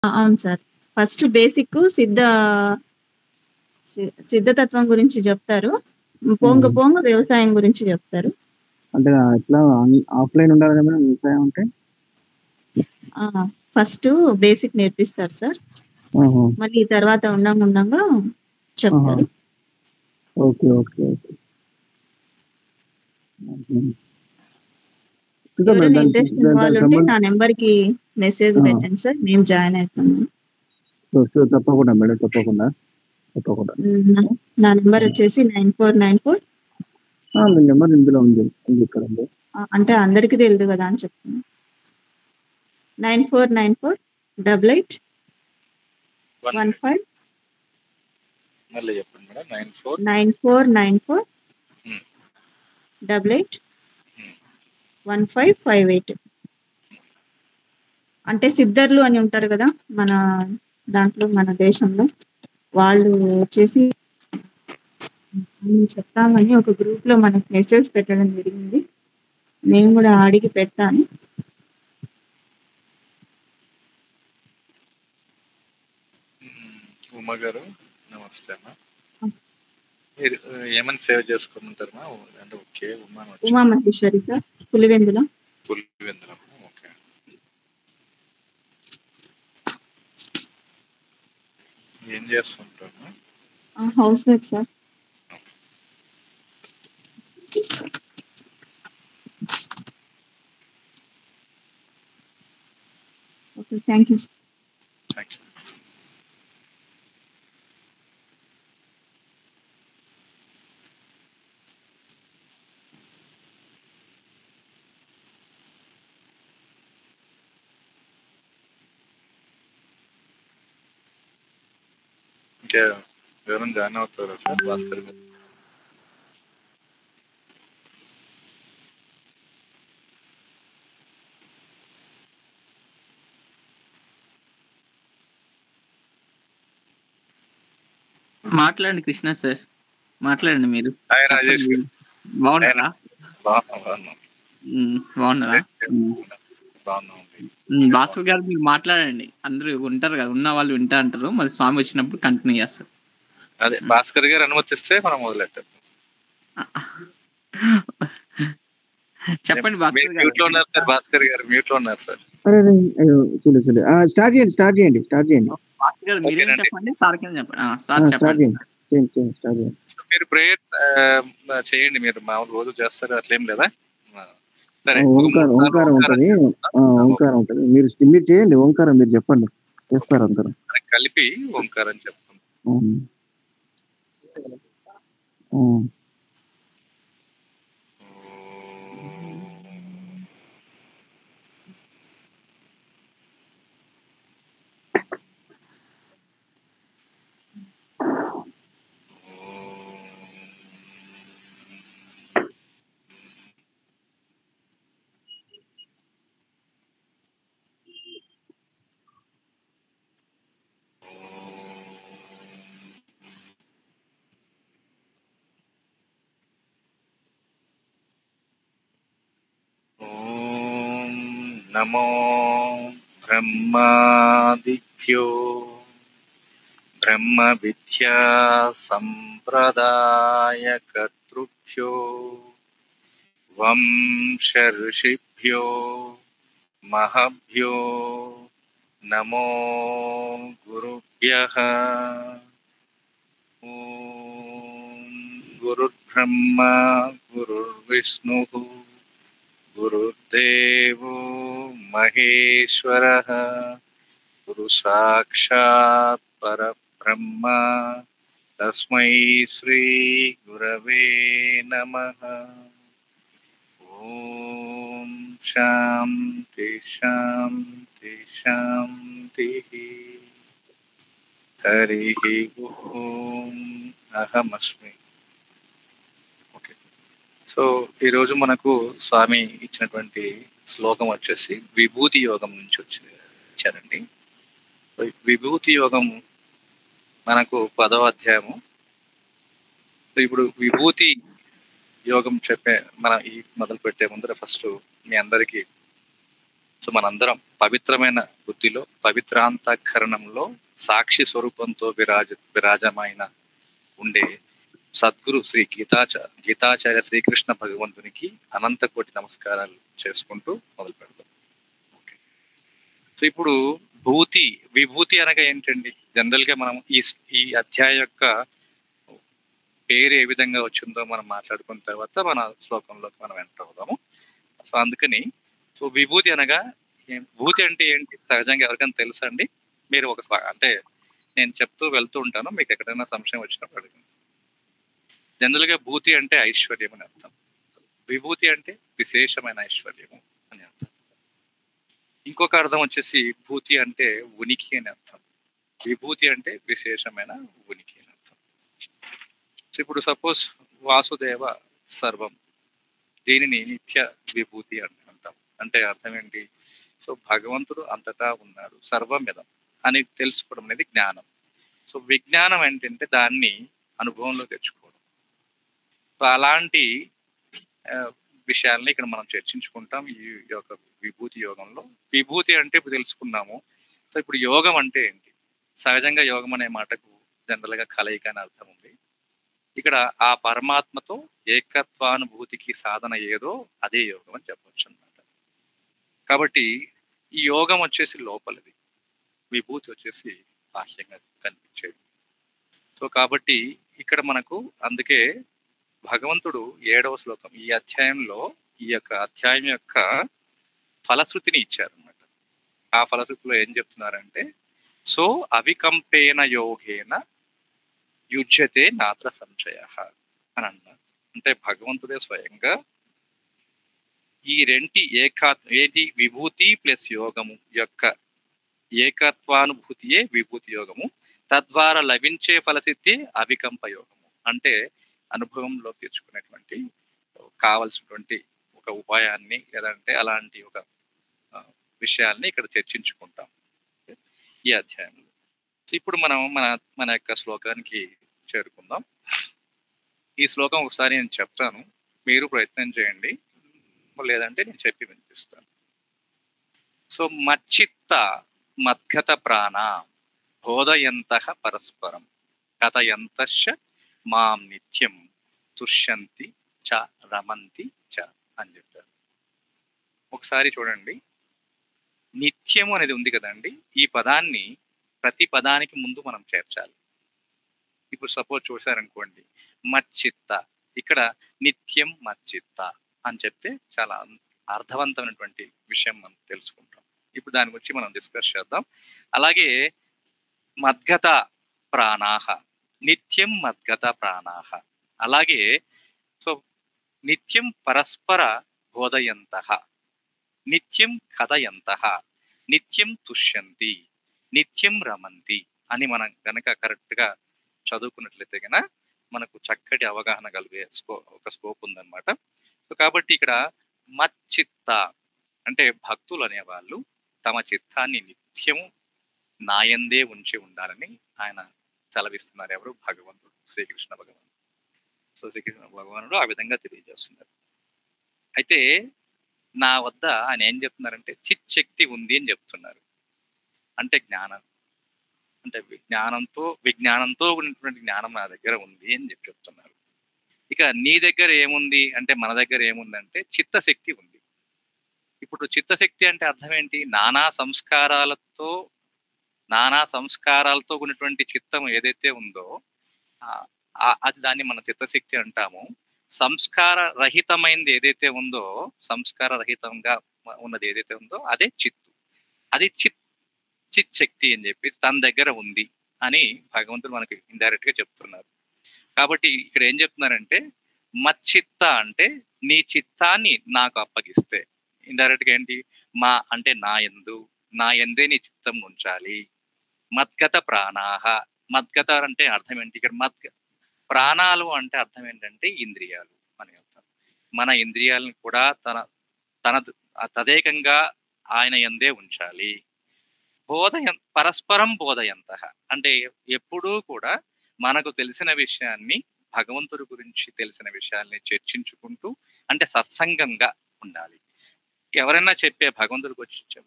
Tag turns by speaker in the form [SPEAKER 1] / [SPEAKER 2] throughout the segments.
[SPEAKER 1] అవును sir. First basic సిద్ధతత్వం గురించి చెప్తారు. పోంగ పోంగ వ్యవసాయం గురించి చెప్తారు.
[SPEAKER 2] అంటే ఎట్లా ఆఫ్లైన్ ఉండాలి కదా మేడం వ్యవసాయం అంటే?
[SPEAKER 1] ఫస్ట్ బేసిక్ నేర్పిస్తారు సార్. మళ్ళీ తర్వాత ఉండంగా చెప్తారు.
[SPEAKER 2] Okay okay okay.
[SPEAKER 1] ఎవరైనా ఇంట్రెస్ట్ ఉన్న వాళ్ళు ఉంటే నా నెంబర్కి మెసేజ్ పెట్టండి సార్, మేము జాయిన్ అవుతాము.
[SPEAKER 2] తప్పకుండా మేడం, తప్పకుండా.
[SPEAKER 1] నా నెంబర్ వచ్చేసి 9494.
[SPEAKER 2] మీ నెంబర్ ఇందులో ఉంది, ఇక్కడ ఉంది.
[SPEAKER 1] అంటే అందరికీ తెలియదు కదా అని చెప్తున్నాను. 94948815.
[SPEAKER 3] మళ్ళీ చెప్పండి మేడం.
[SPEAKER 1] 9494881558. అంటే సిద్ధర్లు అని ఉంటారు కదా మన దాంట్లో, మన దేశంలో. వాళ్ళు వచ్చేసి చెప్తామని ఒక గ్రూప్ లో మనకు మెసేజ్ పెట్టడం జరిగింది. నేను కూడా అడిగి పెడతాను.
[SPEAKER 3] ఉమా గారు నమస్తే అమ్మా. మీరు ఏమని సేవ చేసుకోమంటారమ్మా? అంటే okay
[SPEAKER 1] Uma Maheshwari sir, Pulivendula.
[SPEAKER 3] Okay. ఏం చేస్తుంటారు?
[SPEAKER 1] House wife sir. Okay, thank you sir.
[SPEAKER 3] Thank you. ఇంకా ఎవరైనా జాయిన్ అవుతారా సార్? భాస్కర్ గారు.
[SPEAKER 4] మాట్లాడండి కృష్ణ సార్, మాట్లాడండి మీరు.
[SPEAKER 3] రాజేష్ గారు
[SPEAKER 4] బాగున్నారా? బాగున్నారా? భాస్కర్ గారు మీరు మాట్లాడండి, అందరూ ఉంటారు కదా, ఉన్న వాళ్ళు వింటా అంటారు, మరి స్వామి వచ్చినప్పుడు కంటిన్యూ చేస్తారు.
[SPEAKER 3] అదే భాస్కర్ గారు అనుమతిస్తే మనం మొదలెట్టాం.
[SPEAKER 4] చెప్పండి భాస్కర్ గారు.
[SPEAKER 3] మ్యూట్ లో ఉన్నారు సార్. భాస్కర్ గారు మ్యూట్ లో ఉన్నారు సార్.
[SPEAKER 2] స్టార్ట్ చేయండి.
[SPEAKER 4] భాస్కర్ గారు మీరేం చెప్పండి, సార్ కింద చెప్పండి. సార్ చెప్పండి.
[SPEAKER 3] మీరు ప్రేయర్ చేయండి. మీరు మామూలు రోజు చేస్తారు, అట్లేం లేదా? సరే,
[SPEAKER 2] ఓంకారం ఉంటుంది. ఓంకారం ఉంటుంది. మీరు చేయండి. ఓంకారం మీరు చెప్పండి, చేస్తారు అందరం
[SPEAKER 3] కలిపి. ఓంకారం చెప్పండి. నమో బ్రహ్మాదిభ్యో బ్రహ్మ విద్యా సంప్రదాయ కర్తృభ్యో వంశ ఋషిభ్యో మహభ్యో నమో గురుభ్యః. ఓం గురుర్బ్రహ్మా గురుర్విష్ణుః గురుర్దేవో మహేశ్వరః గురు సాక్షాత్ పరబ్రహ్మ తస్మై శ్రీ గురవే నమః. ఓం శాంతి శాంతి శాంతిః. హరిః ఓం. అహమస్మి. ఓకే, సో ఈరోజు మనకు స్వామి ఇచ్చినటువంటి శ్లోకం వచ్చేసి విభూతి యోగం నుంచి ఇచ్చారండి. విభూతి యోగం మనకు 10వ అధ్యాయము. ఇప్పుడు విభూతి యోగం మన ఈ మొదలు పెట్టే ముందర ఫస్ట్ మీ అందరికీ సో మనందరం పవిత్రమైన బుద్ధిలో పవిత్రాంతఃకరణంలో సాక్షి స్వరూపంతో విరాజమైన ఉండే సద్గురు శ్రీ గీతాచార్య శ్రీకృష్ణ భగవంతునికి అనంత కోటి నమస్కారాలు చేసుకుంటూ మొదలు పెడతాం. ఓకే. సో ఇప్పుడు విభూతి అనగా ఏంటండి? జనరల్ గా మనం ఈ అధ్యాయం యొక్క పేరు ఏ విధంగా వచ్చిందో మనం మాట్లాడుకున్న తర్వాత మన శ్లోకంలోకి మనం ఎంటర్ అవుదాము. సో అందుకని సో విభూతి అనగా భూతి అంటే ఏంటి సహజంగా ఎవరికైనా తెలుసా అండి? మీరు అంటే నేను చెప్తూ వెళ్తూ ఉంటాను, మీకు ఎక్కడైనా సంశయం వచ్చినప్పుడు అడగండి. జనరల్ గా భూతి అంటే ఐశ్వర్యం అని అర్థం, విభూతి అంటే విశేషమైన ఐశ్వర్యము అని అర్థం. ఇంకొక అర్థం వచ్చేసి భూతి అంటే ఉనికి అని అర్థం, విభూతి అంటే విశేషమైన ఉనికి అని అర్థం. సో ఇప్పుడు సపోజ్ వాసుదేవ సర్వం, దీనిని నిత్య విభూతి అని అంటాం. అంటే అర్థం ఏంటి? సో భగవంతుడు అంతటా ఉన్నాడు, సర్వమిదం అని తెలుసుకోవడం అనేది జ్ఞానం. సో విజ్ఞానం ఏంటంటే దాన్ని అనుభవంలో తెచ్చుకోవడం. సో అలాంటి విషయాల్ని ఇక్కడ మనం చర్చించుకుంటాం ఈ యొక్క విభూతి యోగంలో. విభూతి అంటే ఇప్పుడు తెలుసుకున్నాము. సో ఇప్పుడు యోగం అంటే ఏంటి? సహజంగా యోగం అనే మాటకు జనరల్ గా కలయిక అని అర్థం ఉంది. ఇక్కడ ఆ పరమాత్మతో ఏకత్వానుభూతికి సాధన ఏదో అదే యోగం అని చెప్పవచ్చు అన్నమాట. కాబట్టి ఈ యోగం వచ్చేసి లోపలిది, విభూతి వచ్చేసి బాహ్యంగా కనిపించేది. సో కాబట్టి ఇక్కడ మనకు అందుకే భగవంతుడు 7వ శ్లోకం ఈ అధ్యాయంలో ఈ యొక్క అధ్యాయం యొక్క ఫలశ్రుతిని ఇచ్చారన్నమాట. ఆ ఫలశ్రుతిలో ఏం చెప్తున్నారంటే, సో అవికంపేన యోగేన యుజ్యతే నాత్ర సంశయ అని అన్నారు. అంటే భగవంతుడే స్వయంగా ఈ ఏది విభూతి ప్లస్ యోగము యొక్క ఏకత్వానుభూతియే విభూతి యోగము, తద్వారా లభించే ఫలసిద్ధి అవికంప యోగము. అంటే అనుభవంలో తెచ్చుకునేటువంటి కావలసినటువంటి ఒక ఉపాయాన్ని లేదంటే అలాంటి ఒక విషయాల్ని ఇక్కడ చర్చించుకుంటాం ఈ అధ్యాయంలో. ఇప్పుడు మనం మన యొక్క శ్లోకానికి చేరుకుందాం. ఈ శ్లోకం ఒకసారి నేను చెప్తాను, మీరు ప్రయత్నం చేయండి, లేదంటే నేను చెప్పి వినిపిస్తాను. సో మచ్చిత్త మద్గత ప్రాణ బోధయంతః పరస్పరం కథయంతశ్చ మాం నిత్యం తుష్యంతి చ రమంతి చ అని చెప్పారు. ఒకసారి చూడండి, నిత్యము అనేది ఉంది కదండి, ఈ పదాన్ని ప్రతి పదానికి ముందు మనం చేర్చాలి. ఇప్పుడు సపోజ్ చూసారనుకోండి, మచ్చిత్త, ఇక్కడ నిత్యం మచ్చిత్త అని చెప్తే చాలా అర్థవంతమైనటువంటి విషయం మనం తెలుసుకుంటాం. ఇప్పుడు దాని గురించి మనం డిస్కస్ చేద్దాం. అలాగే మద్గత ప్రాణాహ, నిత్యం మద్గత ప్రాణాహ. అలాగే సో నిత్యం పరస్పర బోధయంతః, నిత్యం కథయంతః, నిత్యం తుష్యంతి, నిత్యం రమంతి అని మనం గనక కరెక్ట్ గా చదువుకున్నట్లయితే గనక మనకు చక్కటి అవగాహన కలిగే ఒక స్కోప్ ఉందన్నమాట. సో కాబట్టి ఇక్కడ మచ్చిత్త అంటే భక్తులు అనేవాళ్ళు తమ చిత్తాన్ని నిత్యము నాయందే ఉంచి ఉండాలని ఆయన సెలవిస్తున్నారు. ఎవరు? భగవంతుడు, శ్రీకృష్ణ భగవానుడు. సో శ్రీకృష్ణ భగవానుడు ఆ విధంగా తెలియజేస్తున్నారు. అయితే నా వద్ద ఆయన ఏం చెప్తున్నారంటే చిత్ శక్తి ఉంది అని చెప్తున్నారు. అంటే జ్ఞానం, అంటే విజ్ఞానంతో ఉన్నటువంటి జ్ఞానం నా దగ్గర ఉంది అని చెప్తున్నారు. ఇక నీ దగ్గర ఏముంది అంటే, మన దగ్గర ఏముందంటే చిత్తశక్తి ఉంది. ఇప్పుడు చిత్తశక్తి అంటే అర్థం ఏంటి? నానా సంస్కారాలతో ఉన్నటువంటి చిత్తం ఏదైతే ఉందో అది దాన్ని మన చిత్తశక్తి అంటాము. సంస్కార రహితమైనది ఏదైతే ఉందో, సంస్కార రహితంగా ఉన్నది ఏదైతే ఉందో అదే చిత్తు. అది చిత్ శక్తి అని చెప్పి తన దగ్గర ఉంది అని భగవంతుడు మనకి ఇండైరెక్ట్ గా చెప్తున్నారు. కాబట్టి ఇక్కడ ఏం చెప్తున్నారంటే మచ్చిత్త అంటే నీ చిత్తాన్ని నాకు అప్పగిస్తే, ఇండైరెక్ట్ గా ఏంటి? అంటే నా ఎందే నీ చిత్తం ఉంచాలి. మద్గత ప్రాణాహ, మద్గత అంటే అర్థం ఏంటి? ఇక్కడ ప్రాణాలు అంటే అర్థం ఏంటంటే ఇంద్రియాలు అని అర్థం. మన ఇంద్రియాలను కూడా తన తదేకంగా ఆయన ఎందే ఉంచాలి. పరస్పరం బోధయంతః అంటే ఎప్పుడూ కూడా మనకు తెలిసిన విషయాన్ని, భగవంతుడి గురించి తెలిసిన విషయాల్ని చర్చించుకుంటూ, అంటే సత్సంగంగా ఉండాలి. ఎవరైనా చెప్పే భగవంతుడి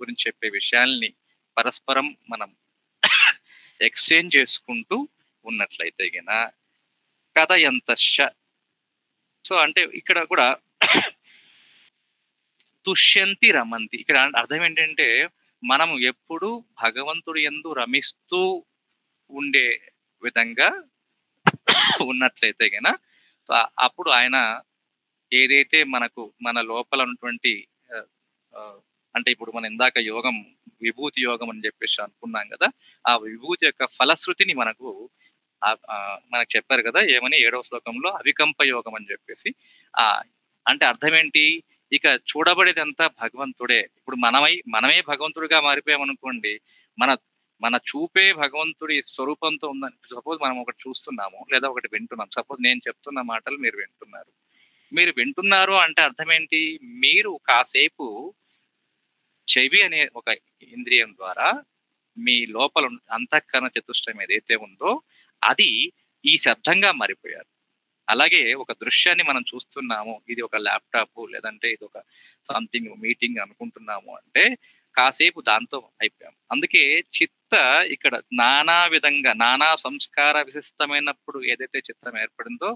[SPEAKER 3] గురించి చెప్పే విషయాల్ని పరస్పరం మనం ఎక్స్చేంజ్ చేసుకుంటూ ఉన్నట్లయితే గిన కథ ఎంత. సో అంటే ఇక్కడ కూడా తుష్యంతి రమంతి, ఇక్కడ అర్థం ఏంటంటే మనము ఎప్పుడు భగవంతుడి యందు రమిస్తూ ఉండే విధంగా ఉన్నట్లయితే గన అప్పుడు ఆయన ఏదైతే మనకు మన లోపల ఉన్నటువంటి అంటే ఇప్పుడు మనం ఇందాక యోగం విభూతి యోగం అని చెప్పేసి అనుకున్నాం కదా, ఆ విభూతి యొక్క ఫలశ్రుతిని మనకు చెప్పారు కదా, ఏమని 7వ శ్లోకంలో అవికంప యోగం అని చెప్పేసి. అంటే అర్థం ఏంటి, ఇక చూడబడేది అంతా భగవంతుడే. ఇప్పుడు మనమే భగవంతుడిగా మారిపోయామనుకోండి, మన చూపే భగవంతుడి స్వరూపంతో ఉందని. సపోజ్ మనం ఒకటి చూస్తున్నాము లేదా ఒకటి వింటున్నాం. సపోజ్ నేను చెప్తున్న మాటలు మీరు వింటున్నారు అంటే అర్థం ఏంటి, మీరు కాసేపు చెవి అనే ఒక ఇంద్రియం ద్వారా మీ లోపల అంతఃకరణ చతుష్టయం ఏదైతే ఉందో అది ఈ శబ్దంగా మారిపోయారు. అలాగే ఒక దృశ్యాన్ని మనం చూస్తున్నాము, ఇది ఒక ల్యాప్టాప్ లేదంటే ఇది ఒక సంథింగ్ మీటింగ్ అనుకుంటున్నాము అంటే కాసేపు దాంతో అయిపోయాం. అందుకే చిత్త ఇక్కడ నానా విధంగా నానా సంస్కార విశిష్టమైనప్పుడు ఏదైతే చిత్తం ఏర్పడిందో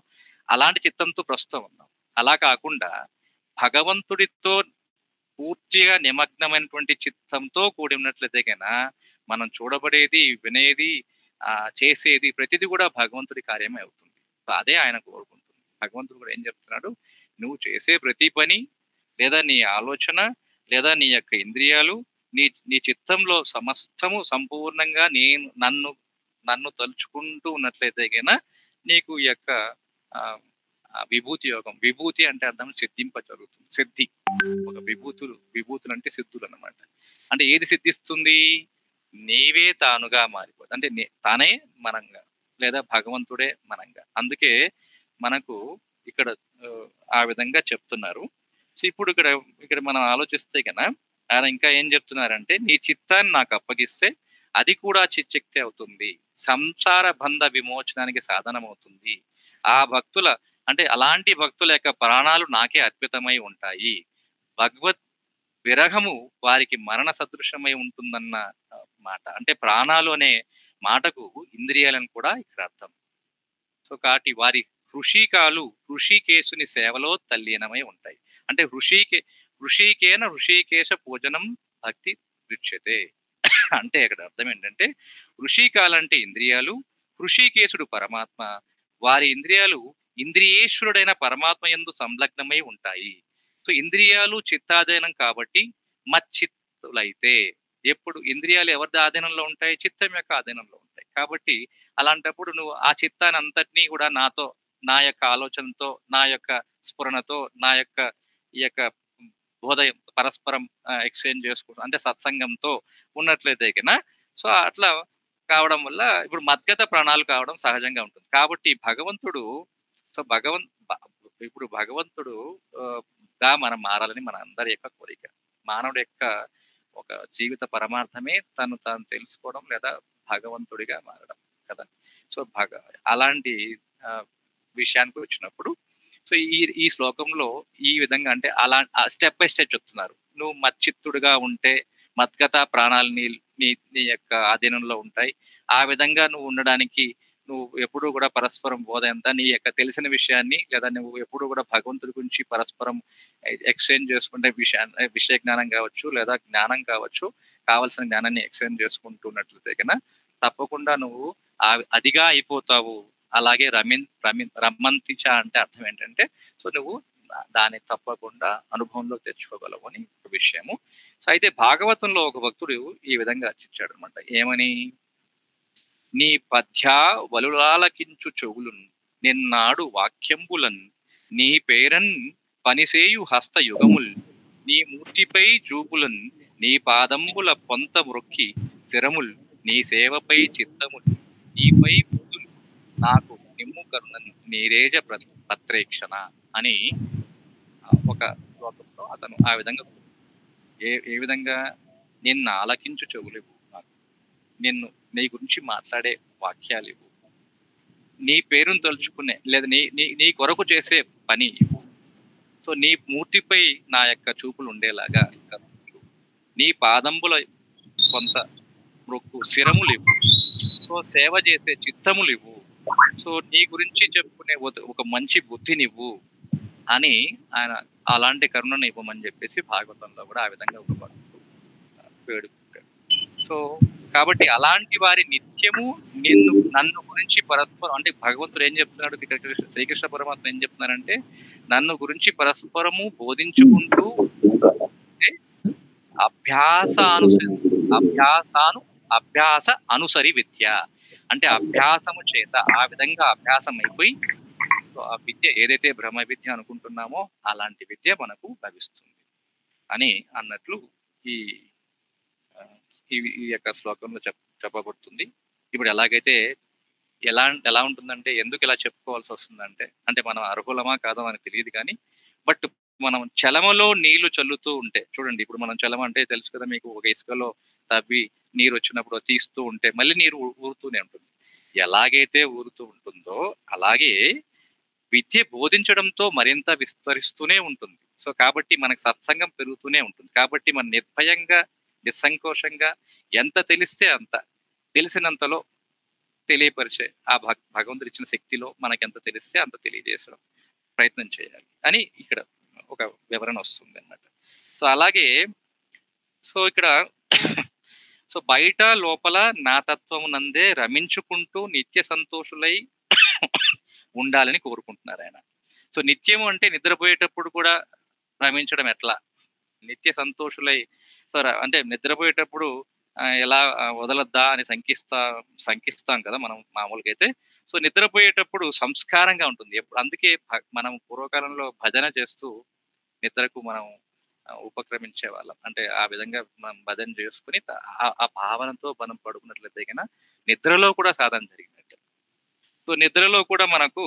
[SPEAKER 3] అలాంటి చిత్తంతో ప్రస్తుతం ఉన్నాం. అలా కాకుండా భగవంతుడితో పూర్తిగా నిమగ్నమైనటువంటి చిత్తంతో కూడి ఉన్నట్లయితే కన్నా మనం చూడబడేది, వినేది, చేసేది ప్రతిదీ కూడా భగవంతుడి కార్యమే అవుతుంది. అదే ఆయన కోరుకుంటుంది. భగవంతుడు కూడా ఏం చెప్తున్నాడు, నువ్వు చేసే ప్రతి పని లేదా నీ ఆలోచన లేదా నీ యొక్క ఇంద్రియాలు నీ చిత్తంలో సమస్తము సంపూర్ణంగా నన్ను తలుచుకుంటూ ఉన్నట్లయితే కన్నా నీకు ఈ యొక్క విభూతి యోగం, విభూతి అంటే అర్థం సిద్ధింప జరుగుతుంది. సిద్ధి, ఒక విభూతులు అంటే సిద్ధులు అన్నమాట. అంటే ఏది సిద్ధిస్తుంది, నీవే తానుగా మారిపోతుంది. అంటే తానే మనంగా లేదా భగవంతుడే మనంగా. అందుకే మనకు ఇక్కడ ఆ విధంగా చెప్తున్నారు. సో ఇప్పుడు ఇక్కడ మనం ఆలోచిస్తే కన్నా ఆయన ఇంకా ఏం చెప్తున్నారంటే, నీ చిత్తాన్ని నాకు అప్పగిస్తే అది కూడా చిచ్చక్తి అవుతుంది, సంసార బంధ విమోచనానికి సాధనం అవుతుంది. ఆ భక్తుల అంటే అలాంటి భక్తుల యొక్క ప్రాణాలు నాకే అర్పితమై ఉంటాయి. భగవత్ విరహము వారికి మరణ సదృశమై ఉంటుందన్న మాట. అంటే ప్రాణాలు అనే మాటకు ఇంద్రియాలను కూడా ఇక్కడ అర్థం. సో కాబట్టి వారి హృషికేశుని సేవలో తల్లీనమై ఉంటాయి. అంటే హృషికేశ పూజనం భక్తి దృశ్యతే. అంటే ఇక్కడ అర్థం ఏంటంటే హృషికాలంటే ఇంద్రియాలు, హృషికేశుడు పరమాత్మ. వారి ఇంద్రియాలు ఇంద్రియేశ్వరుడైన పరమాత్మ యందు సంలగ్నమై ఉంటాయి. సో ఇంద్రియాలు చిత్తాధీనం కాబట్టి మచ్చిత్తులైతే, ఎప్పుడు ఇంద్రియాలు ఎవరి ఆధీనంలో ఉంటాయి, చిత్తం యొక్క ఆధీనంలో ఉంటాయి. కాబట్టి అలాంటప్పుడు నువ్వు ఆ చిత్తాన్ని అంతటినీ కూడా నా యొక్క ఆలోచనతో, నా యొక్క స్ఫురణతో, నా యొక్క ఈ యొక్క బోధ పరస్పరం ఎక్స్చేంజ్ చేసుకుంటూ అంటే సత్సంగంతో ఉన్నట్లయితే కన్నా సో అట్లా కావడం వల్ల ఇప్పుడు మద్గత ప్రాణాలు కావడం సహజంగా ఉంటుంది. కాబట్టి భగవంతుడు ఇప్పుడు భగవంతుడు గా మనం మారాలని మన అందరి యొక్క కోరిక. మానవుడి యొక్క ఒక జీవిత పరమార్థమే తాను తెలుసుకోవడం లేదా భగవంతుడిగా మారడం కదా. సో అలాంటి విషయానికి వచ్చినప్పుడు సో ఈ శ్లోకంలో ఈ విధంగా అంటే అలా స్టెప్ బై స్టెప్ చెప్తున్నారు. నువ్వు మచ్చిత్తుడుగా ఉంటే మద్గత ప్రాణాలు నీ యొక్క ఆధీనంలో ఉంటాయి. ఆ విధంగా నువ్వు ఉండడానికి నువ్వు ఎప్పుడు కూడా పరస్పరం బోధ ఎంత నీ యొక్క తెలిసిన విషయాన్ని లేదా నువ్వు ఎప్పుడు కూడా భగవంతుడి గురించి పరస్పరం ఎక్స్చేంజ్ చేసుకుంటే విషయ జ్ఞానం కావచ్చు లేదా జ్ఞానం కావచ్చు, కావలసిన జ్ఞానాన్ని ఎక్స్చేంజ్ చేసుకుంటున్నట్లయితే కన్నా తప్పకుండా నువ్వు అదిగా అయిపోతావు. అలాగే రమ్మంతిచ అంటే అర్థం ఏంటంటే సో నువ్వు దాన్ని తప్పకుండా అనుభవంలో తెచ్చుకోగలవు అని ఒక విషయము. సో అయితే భాగవతంలో ఒక భక్తుడు ఈ విధంగా రచించాడు అనమాట. ఏమని, నీ పద్య వలులాలకించు చెవులున్ నిన్నాడు వాక్యంబులన్ నీ పేరన్ పనిసేయు హస్త యుగముల్ నీ మూర్తిపై చూపులన్ నీ పాదంబుల పొంత మ్రొక్కి స్థిరముల్ నీ సేవపై చిత్తముల్ నీపై బుద్ధులు నాకు నిమ్ము కరుణన్ నీరేజ పత్రేక్షణ అని ఒక శ్లోకంలో అతను ఆ విధంగా ఏ విధంగా నిన్ను ఆలకించు చెవులు నాకు, నీ గురించి మాట్లాడే వాక్యాలు ఇవ్వు, నీ పేరును తలుచుకునే లేదా నీ కొరకు చేసే పని ఇవ్వు. సో సో నీ మూర్తిపై నా యొక్క చూపులు ఉండేలాగా నీ పాదంబుల కొంత మొక్కు శిరములు ఇవ్వు. సో సేవ చేసే చిత్తములు ఇవ్వు. సో నీ గురించి చెప్పుకునే ఒక మంచి బుద్ధినివ్వు అని ఆయన అలాంటి కరుణను ఇవ్వమని చెప్పేసి భాగవతంలో కూడా ఆ విధంగా ఒక భక్తుడు వేడుకుంటాడు. సో కాబట్టి అలాంటి వారి నిత్యము నన్ను గురించి పరస్పరం, అంటే భగవంతుడు ఏం చెప్తున్నాడు ఇక్కడ, శ్రీకృష్ణ పరమాత్మ ఏం చెప్తున్నారంటే నన్ను గురించి పరస్పరము బోధించుకుంటూ అభ్యాస అనుసరి విద్య, అంటే అభ్యాసము చేత ఆ విధంగా అభ్యాసం అయిపోయి ఆ విద్య ఏదైతే బ్రహ్మ విద్య అనుకుంటున్నామో అలాంటి విద్య మనకు లభిస్తుంది అని అన్నట్లు ఈ యొక్క శ్లోకంలో చెప్పబడుతుంది. ఇప్పుడు ఎలాగైతే ఎలా ఉంటుందంటే, ఎందుకు ఇలా చెప్పుకోవాల్సి వస్తుందంటే, అంటే మనం అర్హులమా కాదో మనకు తెలియదు కానీ, బట్ మనం చలమలో నీళ్లు చల్లుతూ ఉంటే చూడండి, ఇప్పుడు మనం చలమ అంటే తెలుసు కదా మీకు, ఒక ఇసుకలో తవ్వి నీరు వచ్చినప్పుడు తీస్తూ ఉంటే మళ్ళీ నీరు ఊరుతూనే ఉంటుంది. ఎలాగైతే ఊరుతూ ఉంటుందో అలాగే విద్య బోధించడంతో మరింత విస్తరిస్తూనే ఉంటుంది. సో కాబట్టి మనకు సత్సంగం పెరుగుతూనే ఉంటుంది. కాబట్టి మనం నిర్భయంగా నిస్సంకోచంగా ఎంత తెలిస్తే అంత, తెలిసినంతలో తెలియపరిచే ఆ భగవంతుడు ఇచ్చిన శక్తిలో మనకి ఎంత తెలిస్తే అంత తెలియజేసడం ప్రయత్నం చేయాలి అని ఇక్కడ ఒక వివరణ వస్తుంది అన్నమాట. సో అలాగే సో ఇక్కడ సో బయట లోపల నా తత్వం నందే రమించుకుంటూ నిత్య సంతోషులై ఉండాలని కోరుకుంటున్నారు ఆయన. సో నిత్యము అంటే నిద్రపోయేటప్పుడు కూడా రమించడం ఎట్లా, నిత్య సంతోషులై అంటే నిద్రపోయేటప్పుడు ఎలా వదలద్దా అని శంకిస్తాం కదా మనం మామూలుగా అయితే. సో నిద్రపోయేటప్పుడు సంస్కారంగా ఉంటుంది ఎప్పుడు. అందుకే మనం పూర్వకాలంలో భజన చేస్తూ నిద్రకు మనం ఉపక్రమించే వాళ్ళం. అంటే ఆ విధంగా మనం భజన చేసుకుని ఆ భావనతో మనం పడుకున్నట్లయితే కన్నా నిద్రలో కూడా సాధన జరిగినట్టు. సో నిద్రలో కూడా మనకు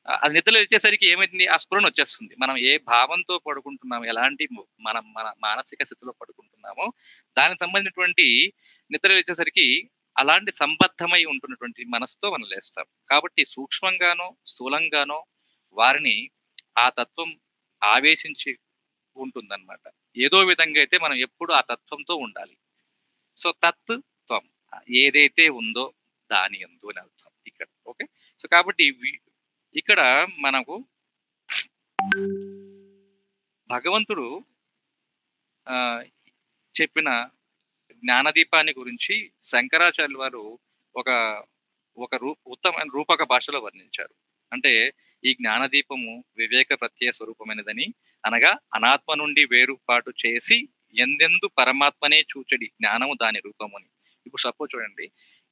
[SPEAKER 3] ఆ నిద్రలో వచ్చేసరికి ఏమైంది, ఆ స్ఫురణ వచ్చేస్తుంది. మనం ఏ భావంతో పడుకుంటున్నాము, ఎలాంటి మన మానసిక స్థితిలో పడుకుంటున్నామో దానికి సంబంధించినటువంటి నిద్ర వచ్చేసరికి అలాంటి సంబద్ధమై ఉంటున్నటువంటి మనసుతో మనం లేస్తాం. కాబట్టి సూక్ష్మంగానో స్థూలంగానో వారిని ఆ తత్వం ఆవేశించి ఉంటుందన్నమాట. ఏదో విధంగా అయితే మనం ఎప్పుడు ఆ తత్వంతో ఉండాలి. సో తత్వం ఏదైతే ఉందో దాని యందు అని అర్థం ఇక్కడ. ఓకే, సో కాబట్టి ఇక్కడ మనకు భగవంతుడు చెప్పిన జ్ఞానదీపాన్ని గురించి శంకరాచార్యుల వారు ఒక ఉత్తమమైన రూపక భాషలో వర్ణించారు. అంటే ఈ జ్ఞానదీపము వివేక ప్రత్యయ స్వరూపమైనదని, అనగా అనాత్మ నుండి వేరుపాటు చేసి ఎందెందు పరమాత్మనే చూచడి జ్ఞానము దాని రూపముని. ఇప్పుడు సపోజ్ చూడండి,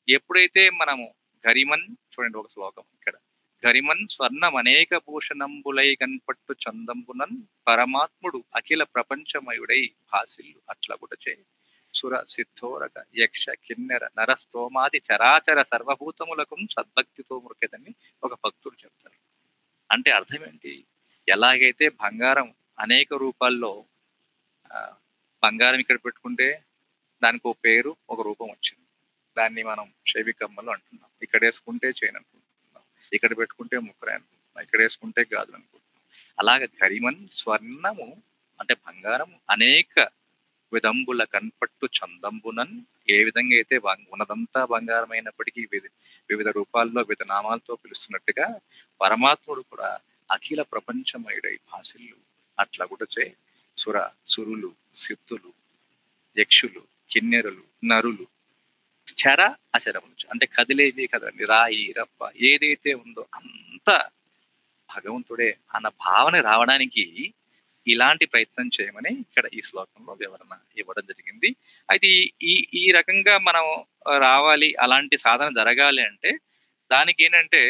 [SPEAKER 3] ఎప్పుడైతే మనము గరిమన్, చూడండి ఒక శ్లోకం ఇక్కడ, గరిమన్ స్వర్ణం అనేక భూషణంబులై కన్పట్టు చందంబునన్ పరమాత్ముడు అఖిల ప్రపంచమయుడై భాసిల్లు అట్లగుటచే సుర సిద్ధోరక యక్ష కిన్నెర నరస్తోమాది చరాచర సర్వభూతములకు సద్భక్తితో మురికెదని ఒక భక్తుడు చెప్తారు. అంటే అర్థం ఏంటి, ఎలాగైతే బంగారం అనేక రూపాల్లో, బంగారం ఇక్కడ పెట్టుకుంటే దానికి ఒక పేరు ఒక రూపం వచ్చింది, దాన్ని మనం శైవికమ్మలు అంటున్నాం. ఇక్కడ వేసుకుంటే చైన్ అనుకుంటున్నాం, ఇక్కడ పెట్టుకుంటే ముక్కరే అనుకుంటున్నాం, ఇక్కడ వేసుకుంటే గాజులు అనుకుంటున్నాం. అలాగే గరిమన్ స్వర్ణము అంటే బంగారం అనేక విధంబుల కన్పట్టు చందంబునన్, ఏ విధంగా అయితే ఉన్నదంతా బంగారం అయినప్పటికీ వివిధ రూపాల్లో వివిధ నామాలతో పిలుస్తున్నట్టుగా పరమాత్ముడు కూడా అఖిల ప్రపంచమయుడై భాసిల్లు అట్లగుటచే సురులు సిద్ధులు యక్షులు కిన్నెరులు నరులు చర అచరములు, అంటే కదిలేవి కదండి, రాయి రప్ప ఏదైతే ఉందో అంత భగవంతుడే అన్న భావన రావడానికి ఇలాంటి ప్రయత్నం చేయమని ఇక్కడ ఈ శ్లోకంలో వివరణ ఇవ్వడం జరిగింది. అయితే ఈ రకంగా మనం రావాలి, అలాంటి సాధన జరగాలి అంటే దానికి ఏంటంటే,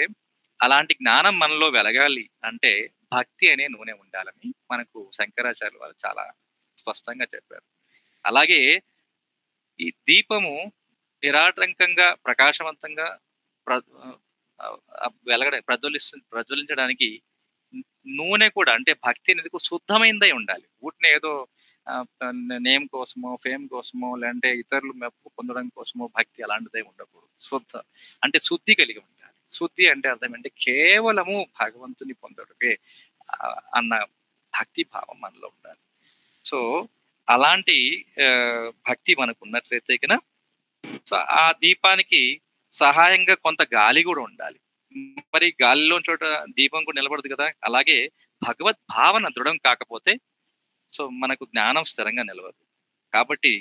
[SPEAKER 3] అలాంటి జ్ఞానం మనలో వెలగాలి అంటే భక్తి అనే నూనె ఉండాలని మనకు శంకరాచార్యులు వారు చాలా స్పష్టంగా చెప్పారు. అలాగే ఈ దీపము నిరాటంకంగా ప్రకాశవంతంగా ప్రజ్వలించడానికి నూనె కూడా, అంటే భక్తి అనేది శుద్ధమైనదై ఉండాలి. వీటిని ఏదో నేమ్ కోసమో ఫేమ్ కోసమో లేదంటే ఇతరులు మెప్పు పొందడం కోసమో భక్తి అలాంటిదే ఉండకూడదు. అంటే శుద్ధి కలిగి ఉండాలి. శుద్ధి అంటే అర్థం అంటే కేవలము భగవంతుని పొందడమే అన్న భక్తి భావం మనలో ఉండాలి. సో అలాంటి భక్తి మనకు ఉన్నట్లయితే కనుక సో ఆ దీపానికి సహాయంగా కొంత గాలి కూడా ఉండాలి. మరి గాలిలో చోట దీపం కూడా నిలబడదు కదా. అలాగే భగవద్ భావన దృఢం కాకపోతే సో మనకు జ్ఞానం స్థిరంగా నిలవదు. కాబట్టి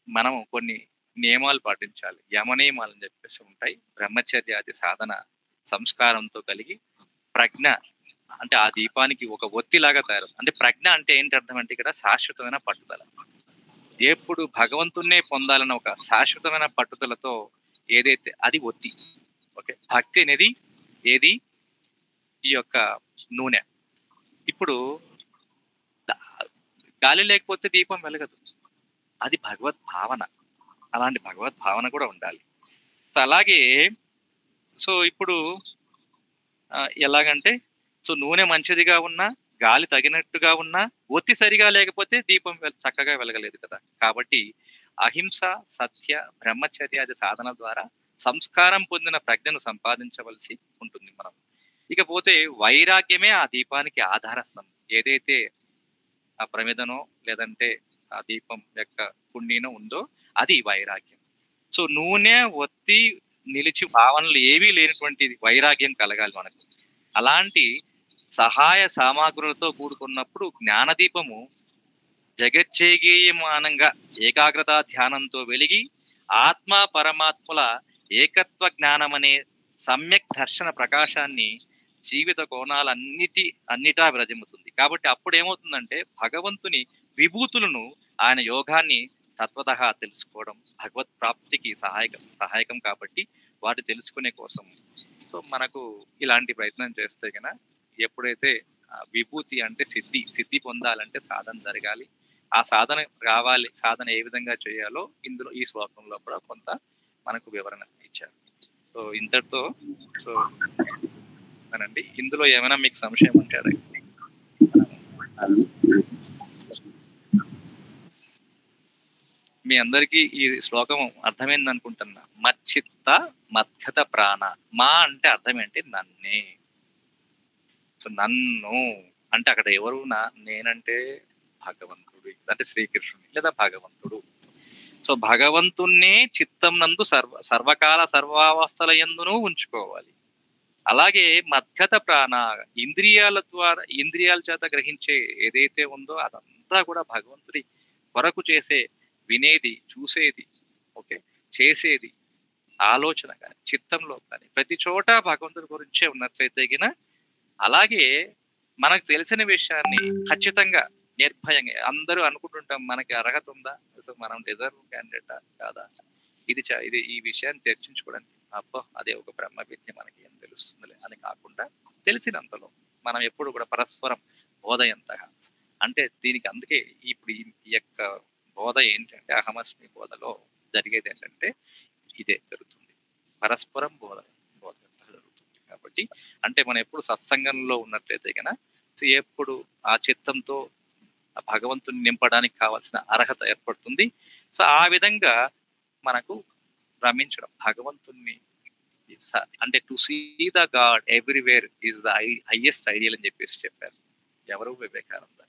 [SPEAKER 3] మనం కొన్ని నియమాలు పాటించాలి. యమ నియమాలు అని చెప్పేసి ఉంటాయి. బ్రహ్మచర్యాది సాధన సంస్కారంతో కలిగి ప్రజ్ఞ అంటే ఆ దీపానికి ఒక ఒత్తిలాగా తయారు. అంటే ప్రజ్ఞ అంటే ఏంటి అర్థం అంటే ఇక్కడ శాశ్వతమైన పట్టుదల. ఎప్పుడు భగవంతున్నే పొందాలన్న ఒక శాశ్వతమైన పట్టుదలతో ఏదైతే అది ఒత్తి. ఓకే, భక్తి అనేది ఏది ఈ యొక్క నూనె. ఇప్పుడు గాలి లేకపోతే దీపం వెలగదు. అది భగవద్ భావన. అలాంటి భగవద్ భావన కూడా ఉండాలి. అలాగే సో ఇప్పుడు ఎలాగంటే సో నూనె మంచిదిగా ఉన్నా, గాలి తగినట్టుగా ఉన్నా, ఒత్తి సరిగా లేకపోతే దీపం చక్కగా వెలగలేదు కదా. కాబట్టి అహింస, సత్య, బ్రహ్మచర్యాది సాధన ద్వారా సంస్కారం పొందిన ప్రజ్ఞను సంపాదించవలసి ఉంటుంది మనం. ఇకపోతే వైరాగ్యమే ఆ దీపానికి ఆధారస్తంభం. ఏదైతే ఆ ప్రమిదనో లేదంటే ఆ దీపం యొక్క కుండీనో ఉందో అది వైరాగ్యం. సో నూనె, ఒత్తి, నిలిచి భావనలు ఏవీ లేనటువంటి వైరాగ్యం కలగాలి మనకు. అలాంటి సహాయ సామాగ్రులతో కూడుకున్నప్పుడు జ్ఞానదీపము జగజ్జేగేయమానంగా ఏకాగ్రత ధ్యానంతో వెలిగి ఆత్మ పరమాత్మల ఏకత్వ జ్ఞానం అనే సమ్యక్ దర్శన ప్రకాశాన్ని జీవిత అన్నిటా విరజిమ్ముతుంది. కాబట్టి అప్పుడు ఏమవుతుందంటే భగవంతుని విభూతులను, ఆయన యోగాన్ని తత్వతః తెలుసుకోవడం భగవత్ ప్రాప్తికి సహాయకం కాబట్టి వాటి తెలుసుకునే కోసం సో మనకు ఇలాంటి ప్రయత్నం చేస్తే కనుక ఎప్పుడైతే విభూతి అంటే సిద్ధి పొందాలంటే సాధన జరగాలి. ఆ సాధన రావాలి. సాధన ఏ విధంగా చేయాలో ఇందులో ఈ శ్లోకంలో కూడా కొంత మనకు వివరణ ఇచ్చారు. సో ఇంతటితో సో అనండి. ఇందులో ఏమైనా మీకు సంశయం ఉంటారా? మీ అందరికీ ఈ శ్లోకం అర్థమైంది అనుకుంటున్నా. మచ్చిత్త మద్గత ప్రాణ. మా అంటే అర్థం ఏంటి? నన్నే. సో నన్ను అంటే అక్కడ ఎవరు? నేనంటే భగవంతుడు, అంటే శ్రీకృష్ణుడు లేదా భగవంతుడు. సో భగవంతుణ్ణే చిత్తం నందు సర్వకాల సర్వావస్థల యందును ఉంచుకోవాలి. అలాగే మద్గత ప్రాణ, ఇంద్రియాల చేత గ్రహించే ఏదైతే ఉందో అదంతా కూడా భగవంతుడి కొరకు చేసే, వినేది, చూసేది, ఓకే, చేసేది, ఆలోచన కానీ చిత్తంలో కానీ ప్రతి చోట భగవంతుడి గురించే ఉన్నట్లయితే గిన అలాగే మనకు తెలిసిన విషయాన్ని ఖచ్చితంగా నిర్భయంగా అందరూ అనుకుంటుంటాం మనకి అర్హత ఉందా, మనం డిజర్వ్ క్యాండిడేటా కాదా, ఇది ఈ విషయాన్ని చర్చించుకోవడానికి అబ్బో అదే ఒక బ్రహ్మ విద్య మనకి ఏం తెలుస్తుందిలే అని కాకుండా తెలిసినంతలో మనం ఎప్పుడు కూడా పరస్పరం బోధ ఎంతగా అంటే దీనికి అందుకే ఇప్పుడు ఈ యొక్క బోధ ఏంటంటే అహమస్మి బోధలో జరిగేది ఏంటంటే ఇదే జరుగుతుంది. పరస్పరం బోధ జరుగుతుంది. కాబట్టి అంటే మనం ఎప్పుడు సత్సంగంలో ఉన్నట్లయితే కనుక ఎప్పుడు ఆ చిత్తంతో భగవంతుని నింపడానికి కావాల్సిన అర్హత ఏర్పడుతుంది. సో ఆ విధంగా మనకు రమించడం భగవంతుని అంటే to see the God everywhere is the highest ideal అని చెప్పేసి చెప్పారు ఎవరు? వివేకానంద.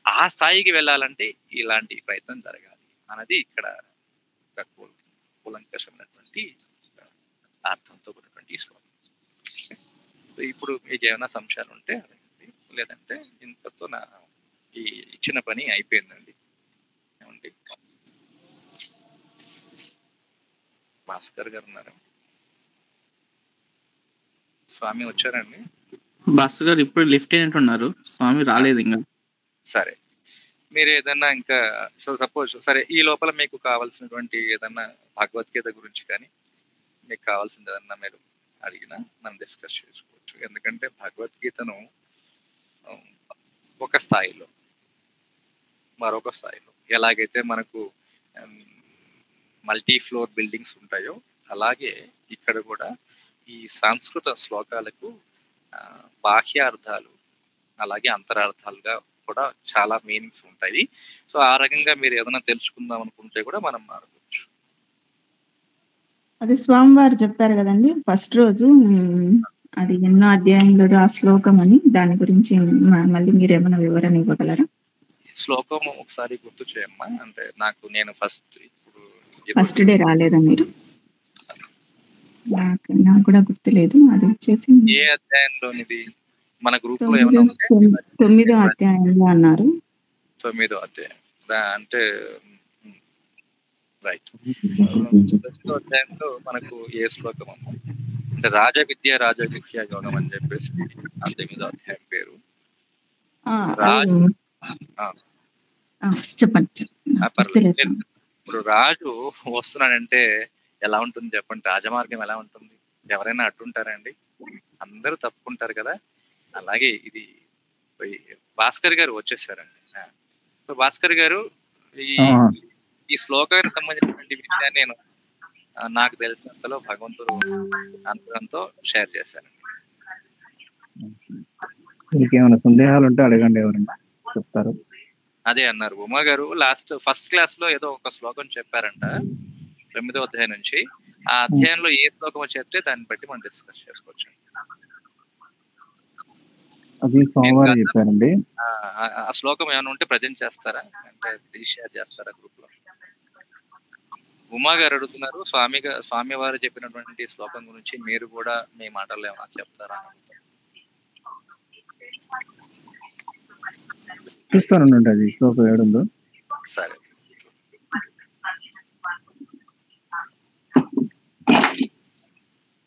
[SPEAKER 3] ఆ స్థాయికి వెళ్ళాలంటే ఇలాంటి ప్రయత్నం జరగాలి అన్నది ఇక్కడ కూలంకషమైనటువంటి అర్థంతో కూడినటువంటి శ్లోకం. ఇప్పుడు మీకు ఏమైనా సంశయాలు ఉంటే లేదంటే ఇంతతో నా ఈ ఇచ్చిన పని అయిపోయిందండి. ఏమండి భాస్కర్ గారు ఉన్నారు? స్వామి వచ్చారండి?
[SPEAKER 4] భాస్కర్ గారు ఇప్పుడు లిఫ్ట్ అయినట్టున్నారు, స్వామి రాలేదు ఇంకా.
[SPEAKER 3] సరే, మీరు ఏదన్నా ఇంకా సో సపోజ్ సరే ఈ లోపల మీకు కావాల్సినటువంటి ఏదన్నా భగవద్గీత గురించి కానీ మీకు కావాల్సింది ఏదన్నా మీరు అడిగినా మనం డిస్కస్ చేసుకోవచ్చు. ఎందుకంటే భగవద్గీతను ఒక స్థాయిలో మరొక స్థాయిలో ఎలాగైతే మనకు మల్టీ ఫ్లోర్ బిల్డింగ్స్ ఉంటాయో అలాగే ఇక్కడ కూడా ఈ సంస్కృత శ్లోకాలకు బాహ్య అర్థాలు అలాగే అంతరార్థాలుగా కూడా చాలా మీనింగ్స్ ఉంటాయి. సో ఆ రకంగా మీరు ఏదైనా తెలుసుకుందాం అనుకుంటే కూడా మనం మాట్లాడవచ్చు.
[SPEAKER 1] అది స్వామివారు చెప్పారు కదండి ఫస్ట్ రోజు అది ఎన్నో అధ్యాయంలో ఆ శ్లోకం అని దాని గురించి మళ్ళీ మీరు ఏమైనా వివరణ ఇవ్వగలరా?
[SPEAKER 3] శ్లోకం ఒకసారి గుర్తు చేయమ్మా. అంటే నేను ఫస్ట్ ఇప్పుడు
[SPEAKER 1] ఫస్ట్ డే రాలేదా మీరు? నాకు కూడా గుర్తులేదు. అది వచ్చేసి
[SPEAKER 3] ఏ అధ్యాయంలోనిది? మన గ్రూప్ లో ఏమైనా ఉంటే
[SPEAKER 1] 9వ అధ్యాయంలో అన్నారు.
[SPEAKER 3] 9వ అధ్యాయం అంటే రైట్. 9వ అధ్యాయంలో మనకు ఏ శ్లోకం అమ్మా అంటే రాజ విద్య యోగం అని చెప్పేసి 9వ అధ్యాయం పేరు.
[SPEAKER 1] చెప్పండి.
[SPEAKER 3] ఇప్పుడు రాజు వస్తున్నాడంటే ఎలా ఉంటుంది చెప్పండి? రాజమార్గం ఎలా ఉంటుంది? ఎవరైనా అడ్డుంటారండి? అందరూ తప్పుకుంటారు కదా. అలాగే ఇది భాస్కర్ గారు వచ్చేసారండి. భాస్కర్ గారు ఈ శ్లోకానికి సంబంధించినటువంటి విషయాన్ని నేను నాకు తెలిసినంతలో భగవంతుడు అంతరంతో షేర్ చేశారండి.
[SPEAKER 2] మీకేమైనా సందేహాలు ఉంటే అడగండి, ఎవరైనా చెప్తారు.
[SPEAKER 3] అదే అన్నారు ఉమా గారు ఫస్ట్ క్లాస్ లో ఏదో ఒక శ్లోకం చెప్పారంట 9వ అధ్యాయం నుంచి. ఆ అధ్యాయంలో ఏ శ్లోకం చెప్తే దాన్ని బట్టి మనం డిస్కస్ చేసుకోవచ్చు.
[SPEAKER 2] అది సోమవారం చెప్పారండి.
[SPEAKER 3] ఆ శ్లోకం ఏమైనా ఉంటే ప్రజెంట్ చేస్తారా, అంటే షేర్ చేస్తారా గ్రూప్ లో? ఉమా గారు అడుగుతున్నారు, స్వామి వారు చెప్పినటువంటి శ్లోకం గురించి మీరు కూడా మీ మాటల్లో ఏమైనా చెప్తారా?
[SPEAKER 2] చూస్తానండి అది శ్లోకం ఏడుందో.
[SPEAKER 3] సరే.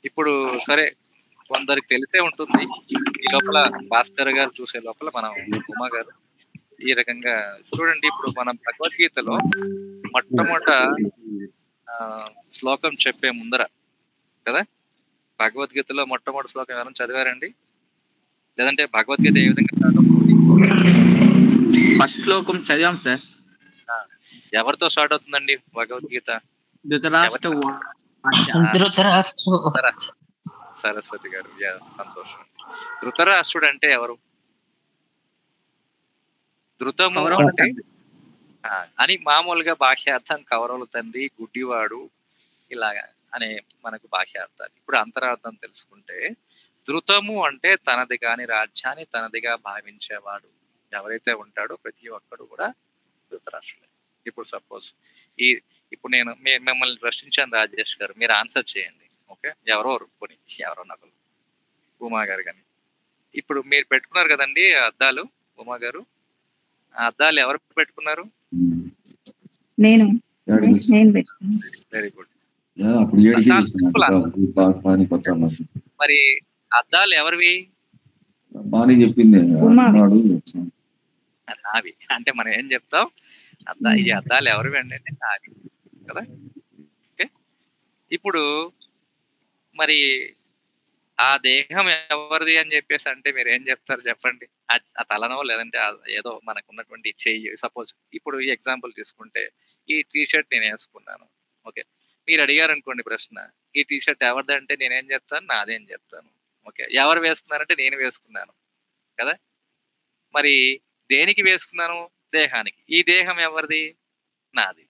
[SPEAKER 3] ఇప్పుడు సరే, కొందరికి తెలిసే ఉంటుంది. ఈ లోపల భాస్కర్ గారు చూసే లోపల మనం ఉమా గారు ఈ రకంగా చూడండి. ఇప్పుడు మనం భగవద్గీతలో మొట్టమొదట శ్లోకం చెప్పే ముందర కదా, భగవద్గీతలో మొట్టమొదటి శ్లోకం ఎవరైనా చదివారండి? లేదంటే భగవద్గీత ఏ విధంగా
[SPEAKER 4] ఫస్ట్ శ్లోకం చదివాం సార్.
[SPEAKER 3] ఎవరితో స్టార్ట్ అవుతుందండి భగవద్గీత? సరస్వతి గారు. సంతోషం. ధృతరాష్ట్రుడు అంటే ఎవరు? ధృతము అంటే అని మామూలుగా బాహ్యార్థం కౌరవుల తండ్రి, గుడ్డివాడు ఇలాగా అనే మనకు బాహ్యార్థాలు. ఇప్పుడు అంతరార్థం తెలుసుకుంటే ధృతము అంటే తనది కాని రాజ్యాన్ని తనదిగా భావించేవాడు ఎవరైతే ఉంటాడో ప్రతి ఒక్కడు కూడా ధృతరాష్ట్రుడే. ఇప్పుడు సపోజ్ ఇప్పుడు నేను మిమ్మల్ని ప్రశ్నించాను రాజేష్ గారు, మీరు ఆన్సర్ చేయండి. ఓకే, ఎవరో నకలు ఉమా గారు కానీ. ఇప్పుడు మీరు పెట్టుకున్నారు కదండి అద్దాలు, ఉమా గారు ఆ అద్దాలు ఎవరు పెట్టుకున్నారు?
[SPEAKER 1] నేను.
[SPEAKER 3] Very good. మరి అద్దాలు ఎవరివి? నావి. అంటే మనం ఏం చెప్తాం, ఈ అద్దాలు ఎవరివి అండి అంటే నావి కదా. ఓకే, ఇప్పుడు మరి ఆ దేహం ఎవరిది అని చెప్పేసి అంటే మీరు ఏం చెప్తారు చెప్పండి? ఆ తలనో లేదంటే ఏదో మనకు ఉన్నటువంటి చెయ్యి. సపోజ్ ఇప్పుడు ఈ ఎగ్జాంపుల్ తీసుకుంటే ఈ టీషర్ట్ నేను వేసుకున్నాను. ఓకే, మీరు అడిగారు అనుకోండి ప్రశ్న, ఈ టీషర్ట్ ఎవరిది అంటే నేనేం చెప్తాను? నాదే అని చెప్తాను. ఓకే, ఎవరు వేసుకున్నారంటే నేను వేసుకున్నాను కదా. మరి దేనికి వేసుకున్నాను? దేహానికి. ఈ దేహం ఎవరిది? నాది.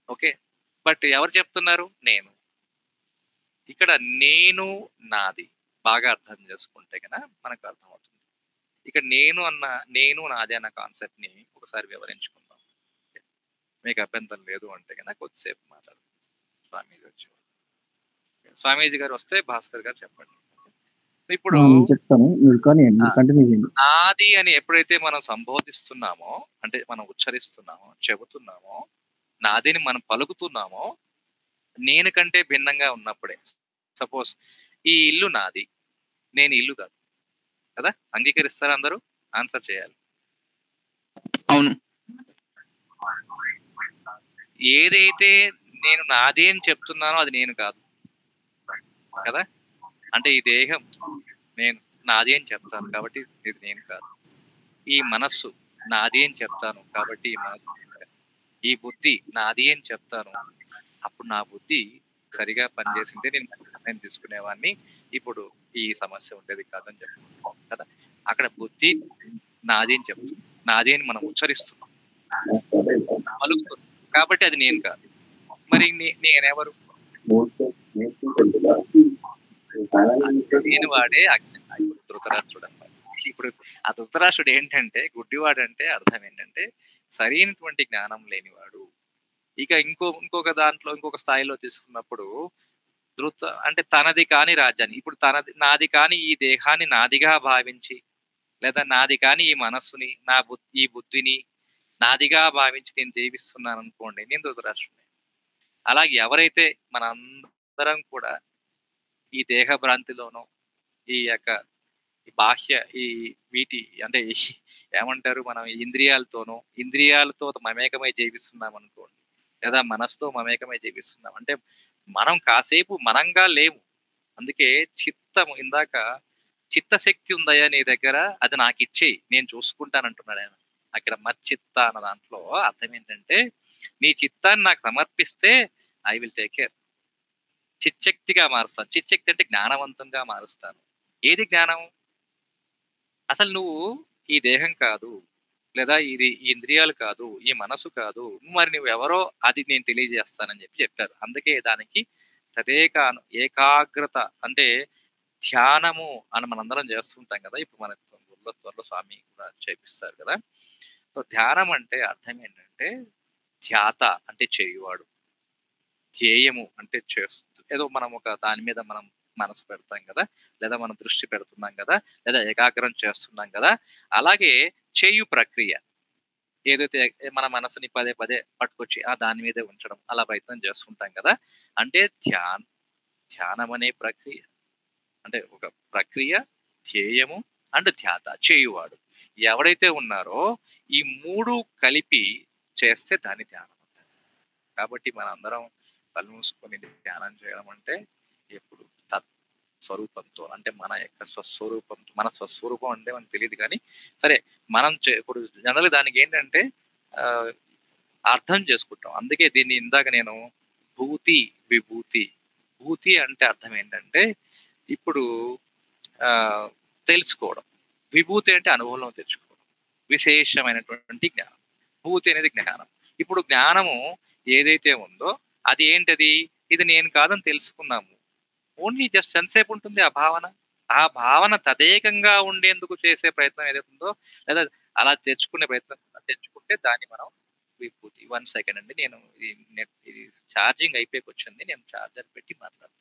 [SPEAKER 3] ఓకే, బట్ ఎవరు చెప్తున్నారు? నేను. ఇక్కడ నేను నాది బాగా అర్థం చేసుకుంటే కనుక మనకు అర్థమవుతుంది. ఇక్కడ నేను నాది అన్న కాన్సెప్ట్ ని ఒకసారి వివరించుకుందాం. మీకు అభ్యంతరం లేదు అంటే కనుక కొద్దిసేపు మాట్లాడు. స్వామీజీ వచ్చి స్వామీజీ గారు వస్తే భాస్కర్ గారు చెప్పండి. ఇప్పుడు నాది అని ఎప్పుడైతే మనం సంబోధిస్తున్నామో, అంటే మనం ఉచ్చరిస్తున్నామో, చెబుతున్నామో, నాదిని మనం పలుకుతున్నామో, నేను కంటే భిన్నంగా ఉన్నప్పుడే. సపోజ్ ఈ ఇల్లు నాది, నేను ఇల్లు కాదు కదా. అంగీకరిస్తారా? అందరూ ఆన్సర్ చేయాలి.
[SPEAKER 4] అవును.
[SPEAKER 3] ఏదైతే నేను నాది అని చెప్తున్నానో అది నేను కాదు కదా. అంటే ఈ దేహం నేను నాది అని చెప్తాను కాబట్టి ఇది నేను కాదు. ఈ మనస్సు నాది అని చెప్తాను కాబట్టి ఈ మనస్సు. ఈ బుద్ధి నాది అని చెప్తాను, అప్పుడు నా బుద్ధి సరిగా పనిచేసింటే నేను నిర్ణయం తీసుకునేవాడిని. ఇప్పుడు ఈ సమస్య ఉండేది కాదని చెప్తున్నాను కదా. అక్కడ బుద్ధి నాది అని చెప్తుంది, నాది అని మనం ఉచ్చరిస్తున్నాం, పలుకుతున్నాం కాబట్టి అది నేను కాదు. మరి నేనెవరు? తెలియని వాడే ఇప్పుడు ధృతరాష్ట్రుడు అన్నమాట. ఇప్పుడు ఆ ధృతరాష్ట్రుడు ఏంటంటే గుడ్డివాడు అంటే అర్థం ఏంటంటే సరైనటువంటి జ్ఞానం లేనివాడు. ఇక ఇంకొక దాంట్లో ఇంకొక స్థాయిలో తీసుకున్నప్పుడు అంటే తనది కాని రాజ్యాన్ని, ఇప్పుడు నాది కాని ఈ దేహాన్ని నాదిగా భావించి, లేదా నాది కాని ఈ మనస్సుని, ఈ బుద్ధిని నాదిగా భావించి నేను జీవిస్తున్నాను అనుకోండి, నేను ధృతరాష్ట్రుడే. అలాగే ఎవరైతే మన అందరం కూడా ఈ దేహ భ్రాంతిలోనో ఈ యొక్క బాహ్య ఈ వీటి అంటే ఏమంటారు, మనం ఇంద్రియాలతో మమేకమై జీవిస్తున్నాం అనుకోండి, లేదా మనసుతో మమేకమై జీవిస్తున్నాం అంటే మనం కాసేపు మనంగా లేవు. అందుకే చిత్తము, ఇందాక చిత్తశక్తి ఉందయ్యా నీ దగ్గర, అది నాకు ఇచ్చేయి, నేను చూసుకుంటానంటున్నాడు ఆయన. అక్కడ మచ్చిత్త అన్న దాంట్లో అర్థం ఏంటంటే నీ చిత్తాన్ని నాకు సమర్పిస్తే ఐ విల్ టేక్ కేర్. చిచ్చక్తిగా మారుస్తాను. చిచ్చక్తి అంటే జ్ఞానవంతంగా మారుస్తాను. ఏది జ్ఞానం? అసలు నువ్వు ఈ దేహం కాదు, లేదా ఇది ఈ ఇంద్రియాలు కాదు, ఈ మనసు కాదు, మరి నువ్వు ఎవరో అది నేను తెలియజేస్తానని చెప్పారు. అందుకే దానికి ఏకాగ్రత అంటే ధ్యానము అని మనందరం చేస్తుంటాం కదా. ఇప్పుడు మన త్వరలో స్వామి కూడా చేపిస్తారు కదా. సో ధ్యానం అంటే అర్థం ఏంటంటే ధ్యాత అంటే చేయువాడు, ధ్యేయము అంటే ఏదో మనం ఒక దాని మీద మనం మనసు పెడతాం కదా, లేదా మనం దృష్టి పెడుతున్నాం కదా, లేదా ఏకాగ్రం చేస్తున్నాం కదా. అలాగే చేయు ప్రక్రియ ఏదైతే మన మనసుని పదే పదే పట్టుకొచ్చి దాని మీదే ఉంచడం, అలా ప్రయత్నం చేస్తుంటాం కదా. అంటే ధ్యానం అనే ప్రక్రియ అంటే ఒక ప్రక్రియ, ధ్యేయము అండ్ ధ్యాత చేయువాడు ఎవడైతే ఉన్నారో ఈ మూడు కలిపి చేస్తే దాని ధ్యానం. కాబట్టి మనందరం కళ్ళు మూసుకొని ధ్యానం చేయడం అంటే ఎప్పుడు స్వరూపంతో, అంటే మన యొక్క స్వస్వరూపంతో, మన స్వస్వరూపం అంటే మనకు తెలియదు కానీ సరే మనం ఇప్పుడు జనరల్ దానికి ఏంటంటే అర్థం చేసుకుంటాం. అందుకే దీన్ని ఇందాక నేను భూతి విభూతి, భూతి అంటే అర్థం ఏంటంటే ఇప్పుడు తెలుసుకోవడం, విభూతి అంటే అనుభవంలో తెచ్చుకోవడం, విశేషమైనటువంటి జ్ఞానం. భూతి అనేది జ్ఞానం. ఇప్పుడు జ్ఞానము ఏదైతే ఉందో అది ఏంటది, ఇది నేను కాదని తెలుసుకున్నాము. ఓన్లీ జస్ట్ ఎంతసేపు ఉంటుంది ఆ భావన తదేకంగా ఉండేందుకు చేసే ప్రయత్నం ఏదైతుందో, లేదా అలా తెచ్చుకుంటే దాన్ని మనం విభూతి. 1 సెకండ్ అండి, నేను ఇది ఛార్జింగ్ అయిపోయి వచ్చింది, నేను ఛార్జర్ పెట్టి మాట్లాడతాను.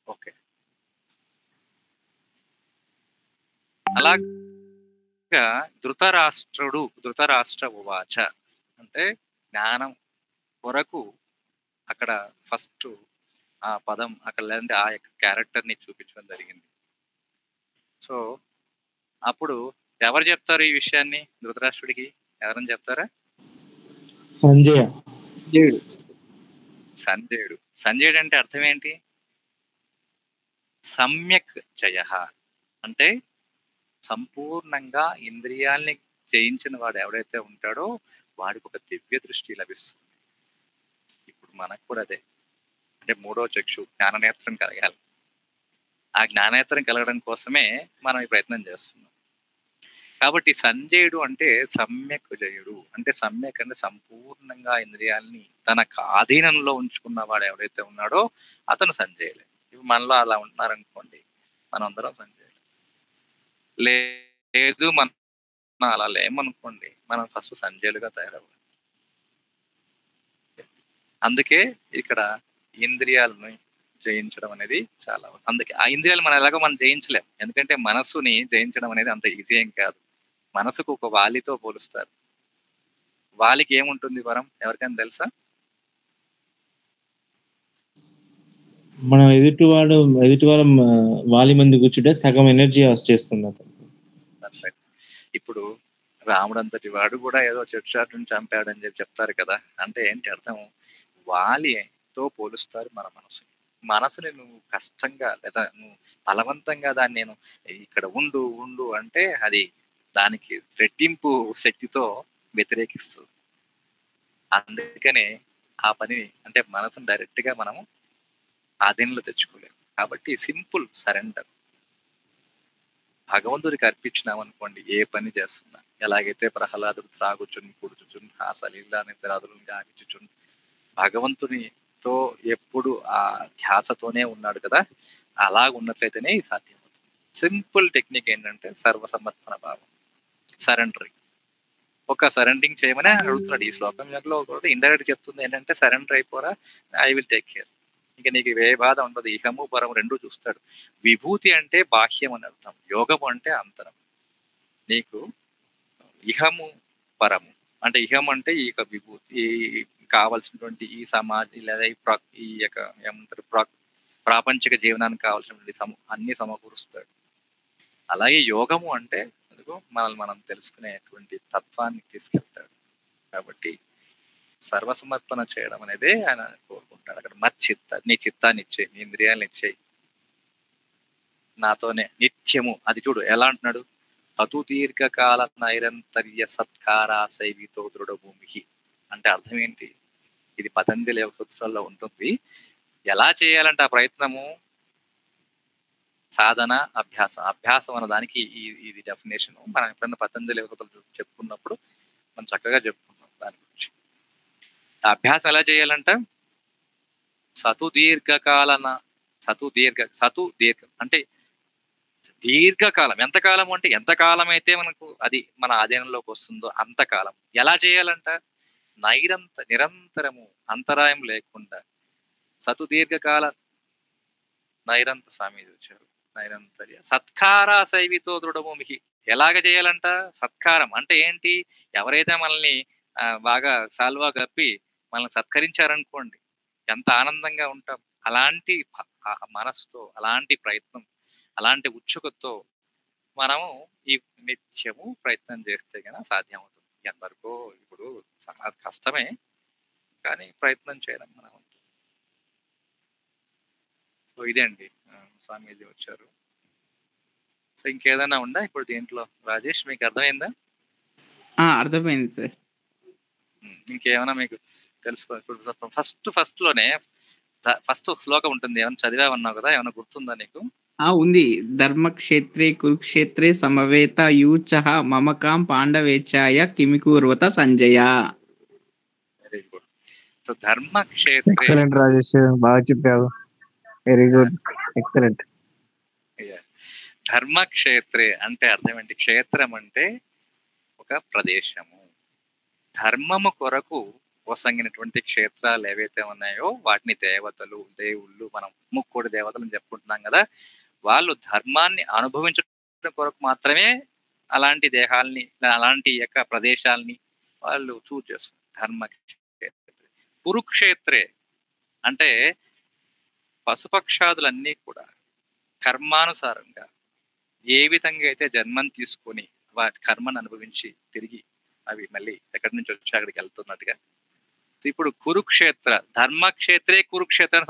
[SPEAKER 3] ఓకే, అలాగా ధృతరాష్ట్ర ఉవాచ అంటే జ్ఞానం కొరకు అక్కడ ఫస్ట్ ఆ పదం అక్కడ లేదంటే ఆ యొక్క క్యారెక్టర్ ని చూపించడం జరిగింది. సో అప్పుడు ఎవరు చెప్తారు ఈ విషయాన్ని ధృతరాష్ట్రుడికి? ఎవరని చెప్తారా? సంజయుడు అంటే అర్థం ఏంటి? సమ్యక్ జయ అంటే సంపూర్ణంగా ఇంద్రియాల్ని జయించిన వాడు ఎవడైతే ఉంటాడో వాడికి ఒక దివ్య దృష్టి లభిస్తుంది. ఇప్పుడు మనకు కూడా అదే, అంటే 3వ చక్షు జ్ఞాననేత్రం కలగాలి. ఆ జ్ఞానేత్రం కలగడం కోసమే మనం ఈ ప్రయత్నం చేస్తున్నాం. కాబట్టి సంజయుడు అంటే సమ్యక్ జయుడు, అంటే సమ్యక్ అంటే సంపూర్ణంగా ఇంద్రియాలని తన ఆధీనంలో ఉంచుకున్న వాడు ఎవరైతే ఉన్నాడో అతను సంజయులే. ఇప్పుడు మనలో అలా ఉంటున్నారనుకోండి, మనందరం సంజయులు. లేదు మనం అలా లేమనుకోండి, మనం ఫస్ట్ సంజయులుగా తయారవ్వాలి. అందుకే ఇక్కడ ఇంద్రియాలను జయించడం అనేది చాలా, అందుకే ఆ ఇంద్రియాలు మనం ఎలాగో మనం జయించలేం. ఎందుకంటే మనసుని జయించడం అనేది అంత ఈజీ ఏం కాదు. మనసుకు ఒక వాలితో పోలుస్తారు. వాలికి ఏముంటుంది వరం ఎవరికైనా తెలుసా?
[SPEAKER 5] మనం ఎదుటి వాళ్ళ వాలి మంది కూర్చుంటే సగం ఎనర్జీ చేస్తుంది అతను.
[SPEAKER 3] Perfect. ఇప్పుడు రాముడు అంతటి వాడు కూడా ఏదో చెట్టు చంపాడని చెప్పి చెప్తారు కదా, అంటే ఏంటి అర్థం? వాలితో పోలుస్తారు మన మనసుని నువ్వు కష్టంగా లేదా నువ్వు బలవంతంగా దాన్ని నేను ఇక్కడ ఉండు అంటే అది దానికి రెట్టింపు శక్తితో వ్యతిరేకిస్తుంది. అందుకనే ఆ పని అంటే మనసుని డైరెక్ట్ గా మనము ఆధీనంలో తెచ్చుకోలేము. కాబట్టి సింపుల్ సరెండర్ భగవంతుడికి అర్పించినాం అనుకోండి, ఏ పని చేస్తున్నా. ఎలాగైతే ప్రహ్లాదుడు త్రాగుచుని కూర్చుచుని ఆ సలీలా నిద్రాదులను గావించుచుని భగవంతునితో ఎప్పుడు ఆ ధ్యాసతోనే ఉన్నాడు కదా, అలా ఉన్నట్లయితేనే ఇది సాధ్యమవుతుంది. సింపుల్ టెక్నిక్ ఏంటంటే సర్వసమర్పణ భావం, సరెండరింగ్. ఒక సరెండరింగ్ చేయమని అడుగుతున్నాడు ఈ శ్లోకం కూడా ఇండైరెక్ట్ చెప్తుంది ఏంటంటే సరెండర్ అయిపోరా, ఐ విల్ టేక్ కేర్. ఇక నీకు ఏ బాధ ఉండదు. ఇహము పరము రెండు చూస్తాడు. విభూతి అంటే బాహ్యం అని అర్థం, యోగము అంటే అంతరం. నీకు ఇహము పరము అంటే ఇహం అంటే ఈ యొక్క విభూతి కావాల్సినటువంటి ఈ సమాజం లేదా ఈ యొక్క ఏమంటారు ప్రాపంచిక జీవనానికి కావాల్సినటువంటి అన్ని సమకూరుస్తాడు. అలాగే యోగము అంటే మనల్ని మనం తెలుసుకునేటువంటి తత్వాన్ని తీసుకెళ్తాడు. కాబట్టి సర్వసమర్పణ చేయడం అనేది ఆయన కోరుకుంటాడు. అక్కడ నీ చిత్తాన్ని ఇచ్చేయి, నీ ఇంద్రియాలను ఇచ్చేయి, నాతోనే నిత్యము. అది చూడు ఎలా అంటున్నాడు, అతు దీర్ఘకాల నైరంతర్య సత్కారా శైవితో దృఢభూమి అంటే అర్థం ఏంటి? ఇది పతంజలి యోగ సూత్రాల్లో ఉంటుంది. ఎలా చేయాలంటే ఆ ప్రయత్నము సాధన అభ్యాసం అన్న దానికి ఇది డెఫినేషన్. మనం ఎప్పుడైనా పతంజలి యోగ సూత్రాలు చెప్పుకున్నప్పుడు మనం చక్కగా చెప్పుకున్నాం దాని గురించి. అభ్యాసం ఎలా చేయాలంట? సతు దీర్ఘం అంటే దీర్ఘకాలం. ఎంతకాలం అంటే ఎంతకాలం అయితే మనకు అది మన ఆధీనంలోకి వస్తుందో అంతకాలం. ఎలా చేయాలంట? నిరంతరము అంతరాయం లేకుండా సతు దీర్ఘకాల నైరంత స్వామి వచ్చారు. నైరంతర్య సత్కారా శైవితో దృఢభూమికి. ఎలాగ చేయాలంట? సత్కారం అంటే ఏంటి? ఎవరైతే మనల్ని బాగా సాల్వా కప్పి మనల్ని సత్కరించారనుకోండి, ఎంత ఆనందంగా ఉంటాం. అలాంటి మనసుతో, అలాంటి ప్రయత్నం, అలాంటి ఉత్సుకతో మనము ఈ నిత్యము ప్రయత్నం చేస్తే కనుక సాధ్యం అవుతుంది. ఎంతవరకు ఇప్పుడు చాలా కష్టమే, కానీ ప్రయత్నం చేయడం మనం. సో ఇదే అండి, స్వామీజీ వచ్చారు. సో ఇంకేదైనా ఉందా ఇప్పుడు దీంట్లో? రాజేష్ మీకు అర్థమైందా?
[SPEAKER 4] అర్థమైంది సార్.
[SPEAKER 3] ఇంకేమైనా మీకు తెలుసుకో? ఇప్పుడు ఫస్ట్ లోనే ఫస్ట్ శ్లోకం ఉంటుంది, ఏమైనా చదివామన్నావు కదా, ఏమైనా గుర్తుందా నీకు?
[SPEAKER 4] ఉంది. ధర్మక్షేత్రే కురుక్షేత్రే సమవేత యూచః మమకాం పాండవేచ్ఛాయ కిమికూర్వత సంజయ.
[SPEAKER 3] Very good. సో ధర్మక్షేత్రే.
[SPEAKER 2] ఎక్సలెంట్ రాజేష్, బాగా చెప్పావు. Very good, excellent.
[SPEAKER 3] ధర్మక్షేత్రే అంటే అర్థం ఏంటి? క్షేత్రం అంటే ఒక ప్రదేశము. ధర్మము కొరకు వసంగినటువంటి క్షేత్రాలు ఏవైతే ఉన్నాయో వాటిని దేవతలు, దేవుళ్ళు, మనం ముక్కోడి దేవతలను చెప్పుకుంటున్నాం కదా, వాళ్ళు ధర్మాన్ని అనుభవించడం కొరకు మాత్రమే అలాంటి దేహాల్ని, అలాంటి యొక్క ప్రదేశాలని వాళ్ళు చూజ్ చేస్తారు. ధర్మక్షేత్రే. కురుక్షేత్రే అంటే పశుపక్షాదులన్నీ కూడా కర్మానుసారంగా ఏ విధంగా అయితే జన్మను తీసుకొని వాటి కర్మను అనుభవించి తిరిగి అవి మళ్ళీ ఎక్కడి నుంచి వచ్చి అక్కడికి వెళ్తున్నట్టుగా. ఇప్పుడు కురుక్షేత్ర, ధర్మక్షేత్రే కురుక్షేత్రాన్ని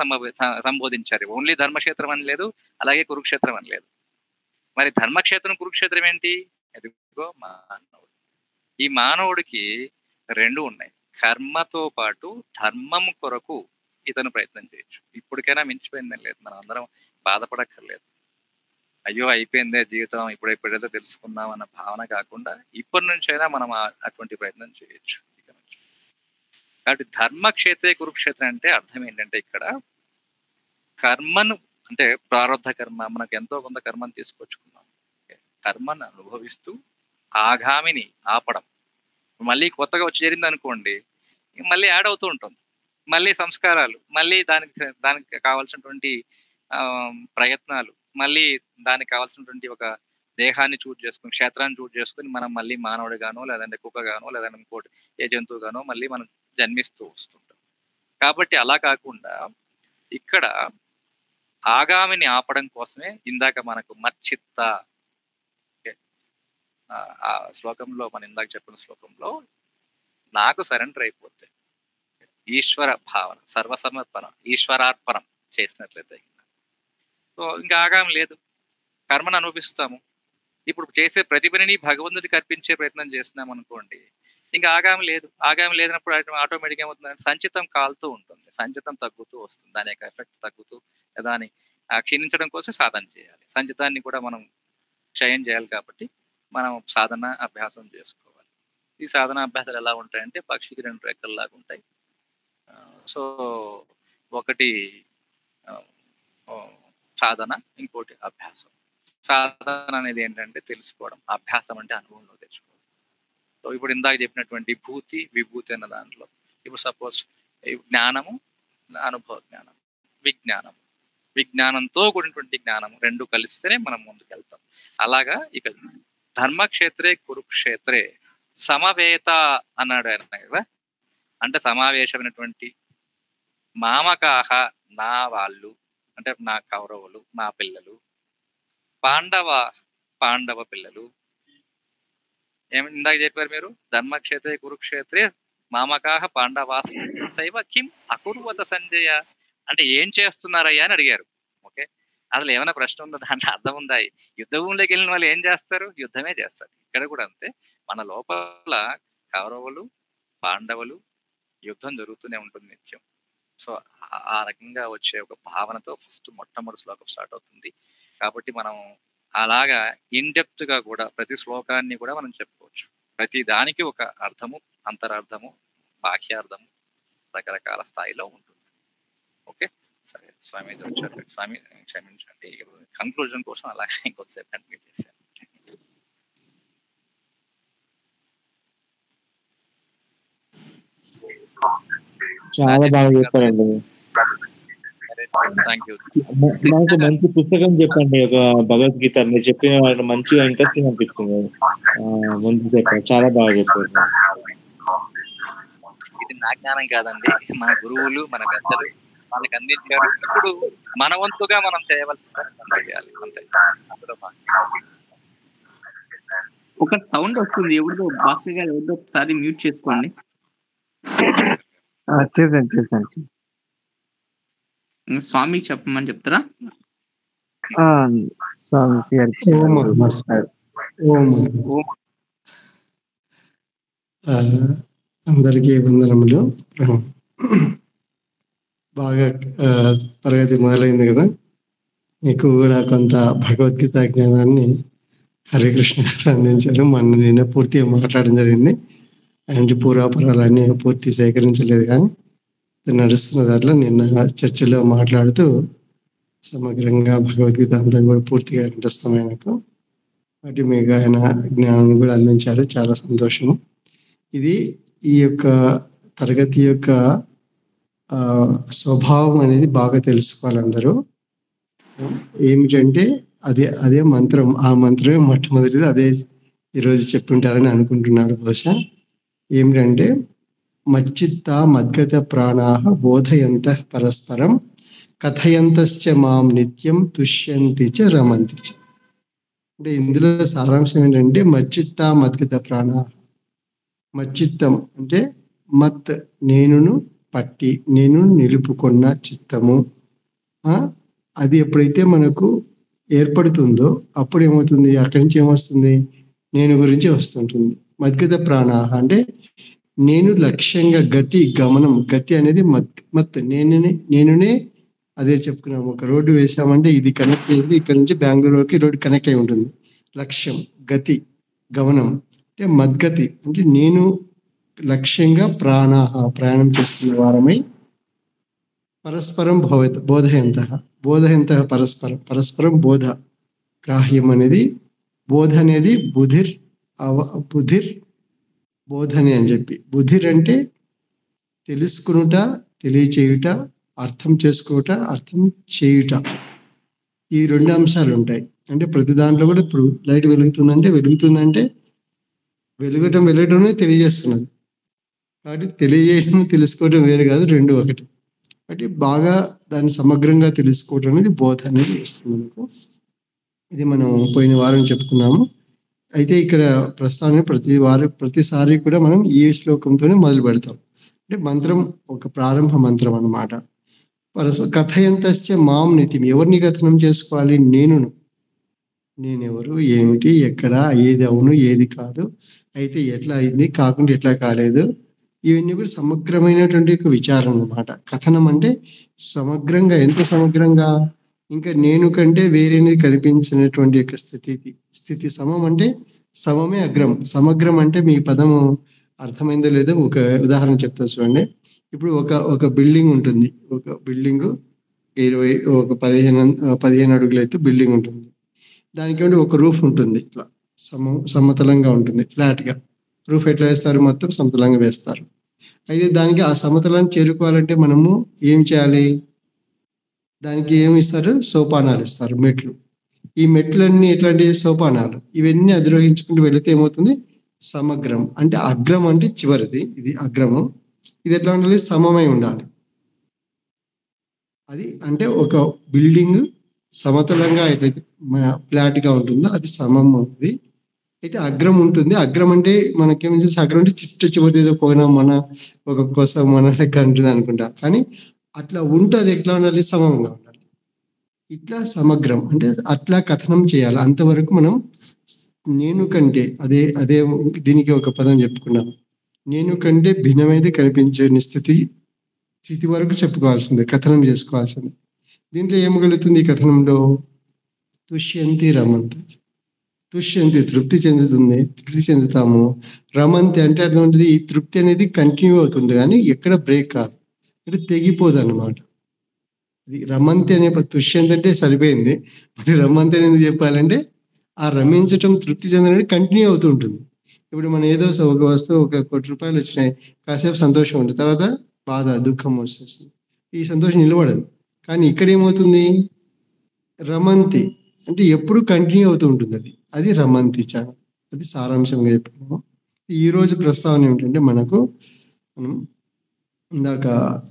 [SPEAKER 3] సంబోధించారు. ఓన్లీ ధర్మక్షేత్రం అని లేదు, అలాగే కురుక్షేత్రం అని లేదు. మరి ధర్మక్షేత్రం కురుక్షేత్రం ఏంటి? ఎదుగో మానవుడు. ఈ మానవుడికి రెండు ఉన్నాయి. కర్మతో పాటు ధర్మం కొరకు ఇతను ప్రయత్నం చేయొచ్చు. ఇప్పటికైనా మించిపోయిందని లేదు, మనం అందరం బాధపడక్కర్లేదు. అయ్యో అయిపోయిందే జీవితం, ఇప్పుడైతే తెలుసుకుందాం అన్న భావన కాకుండా ఇప్పటి నుంచైనా మనం అటువంటి ప్రయత్నం చేయొచ్చు. కాబట్టి ధర్మక్షేత్రే కురుక్షేత్రం అంటే అర్థం ఏంటంటే ఇక్కడ కర్మను అంటే ప్రారంభ కర్మ, మనకు ఎంతో కొంత కర్మను తీసుకొచ్చుకున్నాం. కర్మను అనుభవిస్తూ ఆగామిని ఆపడం. మళ్ళీ కొత్తగా వచ్చి చేరింది అనుకోండి, మళ్ళీ యాడ్ అవుతూ ఉంటుంది. మళ్ళీ సంస్కారాలు, మళ్ళీ దానికి కావాల్సినటువంటి ప్రయత్నాలు, మళ్ళీ దానికి కావాల్సినటువంటి ఒక దేహాన్ని చూజ్ చేసుకుని, క్షేత్రాన్ని చూజ్ చేసుకుని మనం మళ్ళీ మానవుడిగానో లేదంటే కుక్కగానో లేదంటే ఇంకోటి ఏ జంతువుగానో మళ్ళీ మనం జన్మిస్తూ వస్తుంటాం. కాబట్టి అలా కాకుండా ఇక్కడ ఆగామిని ఆపడం కోసమే ఇందాక మనకు మచ్చిత్త ఆ శ్లోకంలో, మనం ఇందాక చెప్పిన శ్లోకంలో నాకు సరెండర్ అయిపోతే ఈశ్వర భావన, సర్వసమర్పణం, ఈశ్వరార్పణం చేసినట్లయితే సో ఇంకా ఆగామి లేదు, కర్మను అనుభవిస్తాము. ఇప్పుడు చేసే ప్రతి పనిని భగవంతుడికి అర్పించే ప్రయత్నం చేస్తున్నాం అనుకోండి, ఇంకా ఆగామి లేదు. ఆగామి లేనప్పుడు ఆటోమేటిక్ ఏమవుతుందంటే సంచితం కాలుతూ ఉంటుంది, సంచితం తగ్గుతూ వస్తుంది, దాని యొక్క ఎఫెక్ట్ తగ్గుతూ దాన్ని క్షీణించడం కోసం సాధన చేయాలి. సంచితాన్ని కూడా మనం క్షయం చేయాలి కాబట్టి మనం సాధన అభ్యాసం చేసుకోవాలి. ఈ సాధన అభ్యాసాలు ఎలా ఉంటాయంటే పక్షికి 2 రెక్కల్లాగా ఉంటాయి. సో ఒకటి సాధన, ఇంకోటి అభ్యాసం. సాధన అనేది ఏంటంటే తెలుసుకోవడం, అభ్యాసం అంటే అనుభవంలో తెచ్చుకోవడం. సో ఇప్పుడు ఇందాక చెప్పినటువంటి భూతి విభూతి అన్న దాంట్లో ఇప్పుడు సపోజ్ జ్ఞానము, అనుభవ జ్ఞానం, విజ్ఞానము, విజ్ఞానంతో కూడినటువంటి జ్ఞానం 2 కలిస్తేనే మనం ముందుకు వెళ్తాం. అలాగా ఇక ధర్మక్షేత్రే కురుక్షేత్రే సమవేత అన్నాడు ఆయన కదా, అంటే సమావేశమైనటువంటి మామకాహ నా వాళ్ళు, అంటే నా కౌరవులు, నా పిల్లలు, పాండవ పిల్లలు. ఏమి ఇందాక చెప్పారు మీరు, ధర్మక్షేత్రే కురుక్షేత్రే మామకాహ పాండవాసైవ కిం అకుర్వత సంజయ, అంటే ఏం చేస్తున్నారయ్యా అని అడిగారు. ఓకే, అసలు ఏమైనా ప్రశ్న ఉందా, దాంట్లో అర్థం ఉందా? యుద్ధభూమిలోకి వెళ్ళిన వాళ్ళు ఏం చేస్తారు? యుద్ధమే చేస్తారు. ఇక్కడ కూడా అంతే, మన లోపల కౌరవులు పాండవులు యుద్ధం జరుగుతూనే ఉంటుంది నిత్యం. సో ఆ రకంగా వచ్చే ఒక భావనతో ఫస్ట్ మొట్టమొదటి శ్లోకం స్టార్ట్ అవుతుంది. కాబట్టి మనం అలాగా ఇన్డెప్త్ గా కూడా ప్రతి శ్లోకాన్ని కూడా మనం చెప్పుకోవచ్చు. ప్రతి దానికి ఒక అర్థము, అంతరార్థము, బాహ్యార్థము రకరకాల స్థాయిలో ఉంటుంది. ఓకే, సరే స్వామి వచ్చారు, స్వామి క్షమించండి, కన్క్లూజన్ కోసం అలాగే ఇంకొకసారి కంటిన్యూ చేశాను.
[SPEAKER 5] చాలా బాగా చెప్పారండి. నాకు మంచి పుస్తకం చెప్పండి, ఒక భగవద్గీత. మీరు చెప్పిన మంచిగా ఇంట్రెస్టింగ్ అనిపిస్తుంది. ముందు చెప్పండి, చాలా బాగా చెప్పారు.
[SPEAKER 3] ఇది నా జ్ఞానం కాదండి, మన గురువులు మన పెద్దలు మనకు అందించారు. ఇప్పుడు మన వంతుగా మనం చేయవలసింది చేయాలి అంతే.
[SPEAKER 4] ఒక సౌండ్ వస్తుంది, ఎవరిదో బాక్స్ గారు, ఎవరిదో ఒకసారి మ్యూట్ చేసుకోండి.
[SPEAKER 2] చేశాను.
[SPEAKER 4] స్వామి చెప్పమని చెప్తారా?
[SPEAKER 6] అందరికీ వందనములు. బాగా తరగతి మొదలైంది కదా, మీకు కూడా కొంత భగవద్గీత జ్ఞానాన్ని హరికృష్ణ గారు అందించారు. మొన్న నేను పూర్తిగా మాట్లాడడం జరిగింది. ఆయన పూర్వాపరాలన్నీ పూర్తి సేకరించలేదు, కానీ నడుస్తున్న దాంట్లో నిన్న చర్చలో మాట్లాడుతూ సమగ్రంగా భగవద్గీత అంతా కూడా పూర్తిగా కంఠస్థమైనకు వాటి మీకు ఆయన జ్ఞానం కూడా అందించారు. చాలా సంతోషము. ఇది ఈ యొక్క తరగతి యొక్క స్వభావం అనేది బాగా తెలుసుకోవాలి అందరూ. ఏమిటంటే అదే మంత్రం, ఆ మంత్రమే మొట్టమొదటిది అదే ఈరోజు చెప్పుంటారని అనుకుంటున్నాడు బహుశా. ఏమిటంటే మచ్చిత్త మద్గత ప్రాణాః బోధయంత పరస్పరం కథయంతశ్చ మాం నిత్యం తుష్యంతి చ రమంతి చ. అంటే ఇందులో సారాంశం ఏంటంటే మచ్చిత్త మద్గత ప్రాణాః. మచ్చిత్తం అంటే మత్, నేనును పట్టి, నేను నిలుపుకున్న చిత్తము. అది ఎప్పుడైతే మనకు ఏర్పడుతుందో అప్పుడు ఏమవుతుంది, అక్కడి నుంచి ఏమొస్తుంది, నేను గురించి వస్తుంటుంది. మద్గత ప్రాణాః అంటే నేను లక్ష్యంగా, గతి గమనం. గతి అనేది మత్ నేనునే. అదే చెప్పుకున్నాము, ఒక రోడ్డు వేసామంటే ఇది కనెక్ట్ అయ్యింది, ఇక్కడ నుంచి బెంగళూరుకి రోడ్డు కనెక్ట్ అయి ఉంటుంది. లక్ష్యం, గతి, గమనం అంటే మద్గతి. అంటే నేను లక్ష్యంగా ప్రయాణం చేస్తున్న వారమై పరస్పరం బోధయంత పరస్పరం బోధ గ్రాహ్యం అనేది, బోధ అనేది బుధిర్ బోధనే అని చెప్పి. బుధిర్ అంటే తెలుసుకునుట, తెలియచేయుట, అర్థం చేసుకునుట, అర్థం చేయుట. ఈ 2 అంశాలు ఉంటాయి. అంటే ప్రతి దాంట్లో కూడా ఇప్పుడు లైట్ వెలుగుతుందంటే వెలగటమే తెలియజేస్తున్నది. కాబట్టి తెలియజేయడం తెలుసుకోవడం వేరు కాదు, రెండు ఒకటి. కాబట్టి బాగా దాన్ని సమగ్రంగా తెలుసుకోవడం అనేది బోధ అనేది వస్తుంది మనకు. ఇది మనం పోయిన వారం చెప్పుకున్నాము. అయితే ఇక్కడ ప్రస్తావన ప్రతిసారి కూడా మనం ఈ శ్లోకంతోనే మొదలు పెడతాం. అంటే మంత్రం ఒక ప్రారంభ మంత్రం అన్నమాట. కథయంతశ్చ మాం నితిం, ఎవరిని కథనం చేసుకోవాలి? నేనెవరు, ఏమిటి, ఎక్కడ, ఏది అవును ఏది కాదు, అయితే ఎట్లా అయింది, కాకుండా ఎట్లా కాలేదు, ఇవన్నీ కూడా సమగ్రమైనటువంటి ఒక విచారం అన్నమాట. కథనం అంటే సమగ్రంగా, ఎంత సమగ్రంగా, ఇంకా నేను కంటే వేరేది కనిపించినటువంటి యొక్క స్థితి. సమం అంటే సమమే అగ్రం. సమగ్రం అంటే మీ పదము అర్థమైందో లేదో ఒక ఉదాహరణ చెప్తా చూడండి. ఇప్పుడు ఒక బిల్డింగ్ ఉంటుంది. ఒక బిల్డింగ్ 15 అడుగులు అయితే బిల్డింగ్ ఉంటుంది. దానికి ఒక రూఫ్ ఉంటుంది, ఇట్లా సమతలంగా ఉంటుంది, ఫ్లాట్గా. రూఫ్ ఎట్లా వేస్తారు? మొత్తం సమతలంగా వేస్తారు. అయితే దానికి ఆ సమతలాన్ని చేరుకోవాలంటే మనము ఏం చేయాలి? దానికి ఏమి ఇస్తారు? సోపానాలు ఇస్తారు, మెట్లు. ఈ మెట్లన్నీ ఎట్లాంటి సోపానాలు, ఇవన్నీ అధిరోహించుకుంటూ వెళితే ఏమవుతుంది? సమగ్రం. అంటే అగ్రం అంటే చివరిది, ఇది అగ్రము. ఇది ఎట్లా ఉండాలి? సమమై ఉండాలి. అది అంటే ఒక బిల్డింగ్ సమతలంగా ఎట్లయితే ఫ్లాట్గా ఉంటుందో అది సమం ఉంది. అయితే అగ్రం ఉంటుంది. అగ్రం అంటే మనకేం చేసి, అగ్రం అంటే చివరి ఏదో మన ఒక కోసం మన లెక్క ఉంటుంది అనుకుంటా. కానీ అట్లా ఉంటుంది. ఎట్లా ఉండాలి? సమంగా ఉండాలి. ఇట్లా సమగ్రం అంటే అట్లా కథనం చేయాలి. అంతవరకు మనం నేను కంటే అదే దీనికి ఒక పదం చెప్పుకున్నాం. నేను కంటే భిన్నమైనది కనిపించే స్థితి వరకు చెప్పుకోవాల్సిందే, కథనం చేసుకోవాల్సిందే. దీంట్లో ఏమగలుగుతుంది? ఈ కథనంలో తుష్యంతి రమంతి. తుష్యంతి తృప్తి చెందుతాము. రమంతి అంటే అటువంటిది, ఈ తృప్తి అనేది కంటిన్యూ అవుతుంది కానీ ఎక్కడ బ్రేక్ కాదు, అంటే తెగిపోదు అన్నమాట. ఇది రమంతి అనే తుష్యంతి అంటే సరిపోయింది. మరి రమంతి అనేది చెప్పాలంటే ఆ రమించటం, తృప్తి చెందడం కంటిన్యూ అవుతూ ఉంటుంది. ఇప్పుడు మనం ఏదో ఒక వస్తువు 1 కోటి రూపాయలు వచ్చినాయి, కాసేపు సంతోషం ఉంటుంది, తర్వాత బాధ, దుఃఖం వస్తుంది. ఈ సంతోషం నిలబడదు. కానీ ఇక్కడ ఏమవుతుంది? రమంతి అంటే ఎప్పుడు కంటిన్యూ అవుతూ ఉంటుంది. అది రమంతి చాలా. అది సారాంశంగా చెప్పుకున్నాము. ఈరోజు ప్రస్తావన ఏమిటంటే మనం ఇందాక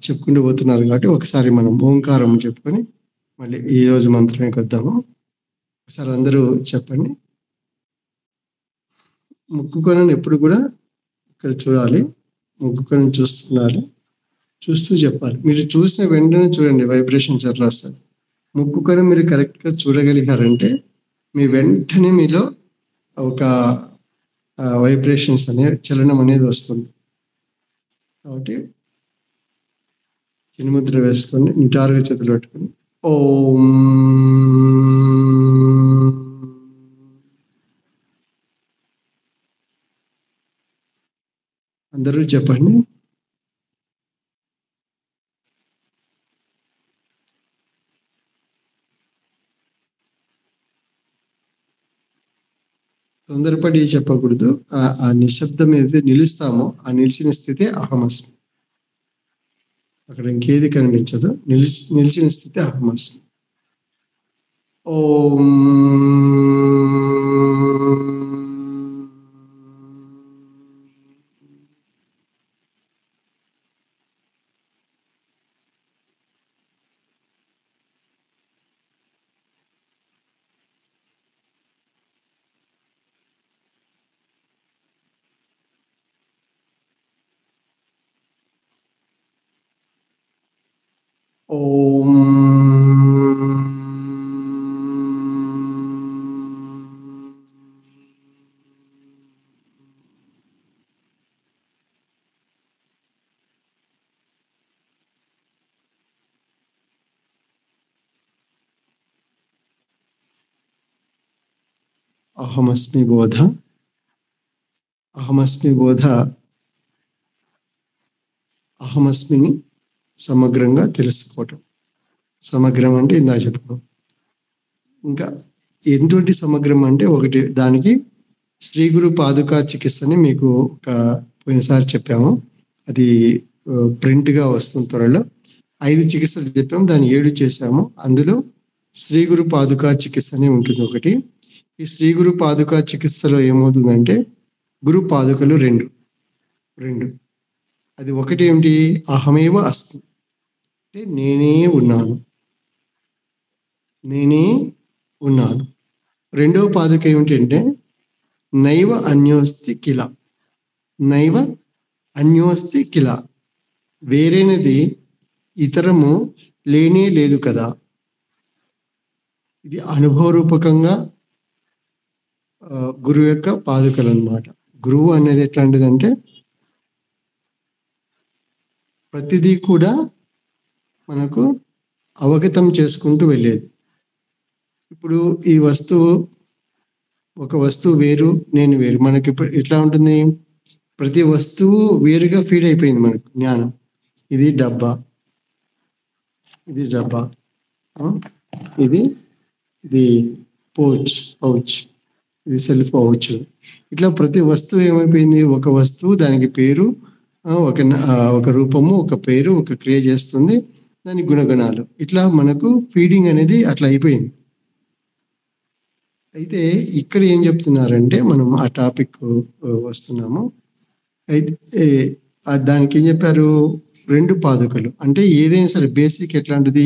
[SPEAKER 6] చెప్పుకుంటూ పోతున్నారు కాబట్టి ఒకసారి మనం ఓంకారం చెప్పుకొని మళ్ళీ ఈరోజు మంత్రానికి వద్దాము. ఒకసారి అందరూ చెప్పండి. ముక్కుకొనని ఎప్పుడు కూడా ఇక్కడ చూడాలి, ముక్కుకొని చూస్తుండాలి, చూస్తూ చెప్పాలి. మీరు చూసిన వెంటనే చూడండి వైబ్రేషన్స్ ఎట్లా వస్తుంది. ముక్కుకొని మీరు కరెక్ట్గా చూడగలిగారంటే మీ వెంటనే మీలో ఒక వైబ్రేషన్స్ చలనం అనేది వస్తుంది. కాబట్టి చిన్ముద్ర వేసుకొని నిటారుగా చేతులు పెట్టుకొని ఓం అందరూ చెప్పండి. తొందరపడి చెప్పకూడదు. ఆ నిశ్శబ్దం ఏదైతే నిలుస్తామో ఆ నిలిచిన స్థితి అహమస్మి. అక్కడ ఇంకేది కనిపించదు, నిలిచిన స్థితి అహమస్మి. ఓం ఓం అహమస్మి బోధ. అహమస్మి బోధ అహమస్మిని సమగ్రంగా తెలుసుకోవటం. సమగ్రం అంటే ఇందా చెప్పుకున్నాం. ఇంకా ఎటువంటి సమగ్రం అంటే ఒకటి, దానికి శ్రీ గురు పాదుకా చికిత్సని మీకు పోయినసారి చెప్పాము. అది ప్రింట్గా వస్తుంది త్వరలో. 5 చికిత్సలు చెప్పాము, దాన్ని 7 చేసాము. అందులో శ్రీ గురు పాదుకా చికిత్స అని ఉంటుంది ఒకటి. ఈ శ్రీ గురు పాదుకా చికిత్సలో ఏమవుతుందంటే గురు పాదుకలు రెండు. అది ఒకటి ఏమిటి? అహమేవ అస్మి, అంటే నేనే ఉన్నాను. రెండవ పాదుక ఏమిటంటే నైవ అన్యోస్తి కిల, వేరేనది ఇతరము లేనే లేదు కదా. ఇది అనుభవరూపకంగా గురువు యొక్క పాదుకలు అన్నమాట. గురువు అనేది ఎట్లాంటిదంటే ప్రతిదీ కూడా మనకు అవగతం చేసుకుంటూ వెళ్ళేది. ఇప్పుడు ఈ వస్తువు, ఒక వస్తువు వేరు, నేను వేరు. మనకి ఇప్పుడు ఎట్లా ఉంటుంది? ప్రతి వస్తువు వేరుగా ఫీడ్ అయిపోయింది మనకు జ్ఞానం. ఇది డబ్బా, ఇది పౌచ్, ఇది సెల్ఫ్ పౌచ్. ఇట్లా ప్రతి వస్తువు ఏమైపోయింది? ఒక వస్తువు, దానికి పేరు, ఒక రూపము, ఒక పేరు, ఒక క్రియ చేస్తుంది, దాని గుణగణాలు. ఇట్లా మనకు ఫీడింగ్ అనేది అట్లా అయిపోయింది. అయితే ఇక్కడ ఏం చెప్తున్నారంటే మనం ఆ టాపిక్ వస్తున్నాము. అయితే దానికి ఏం చెప్పారు? రెండు పాదుకలు. అంటే ఏదైనా సరే బేసిక్ ఎట్లాంటిది?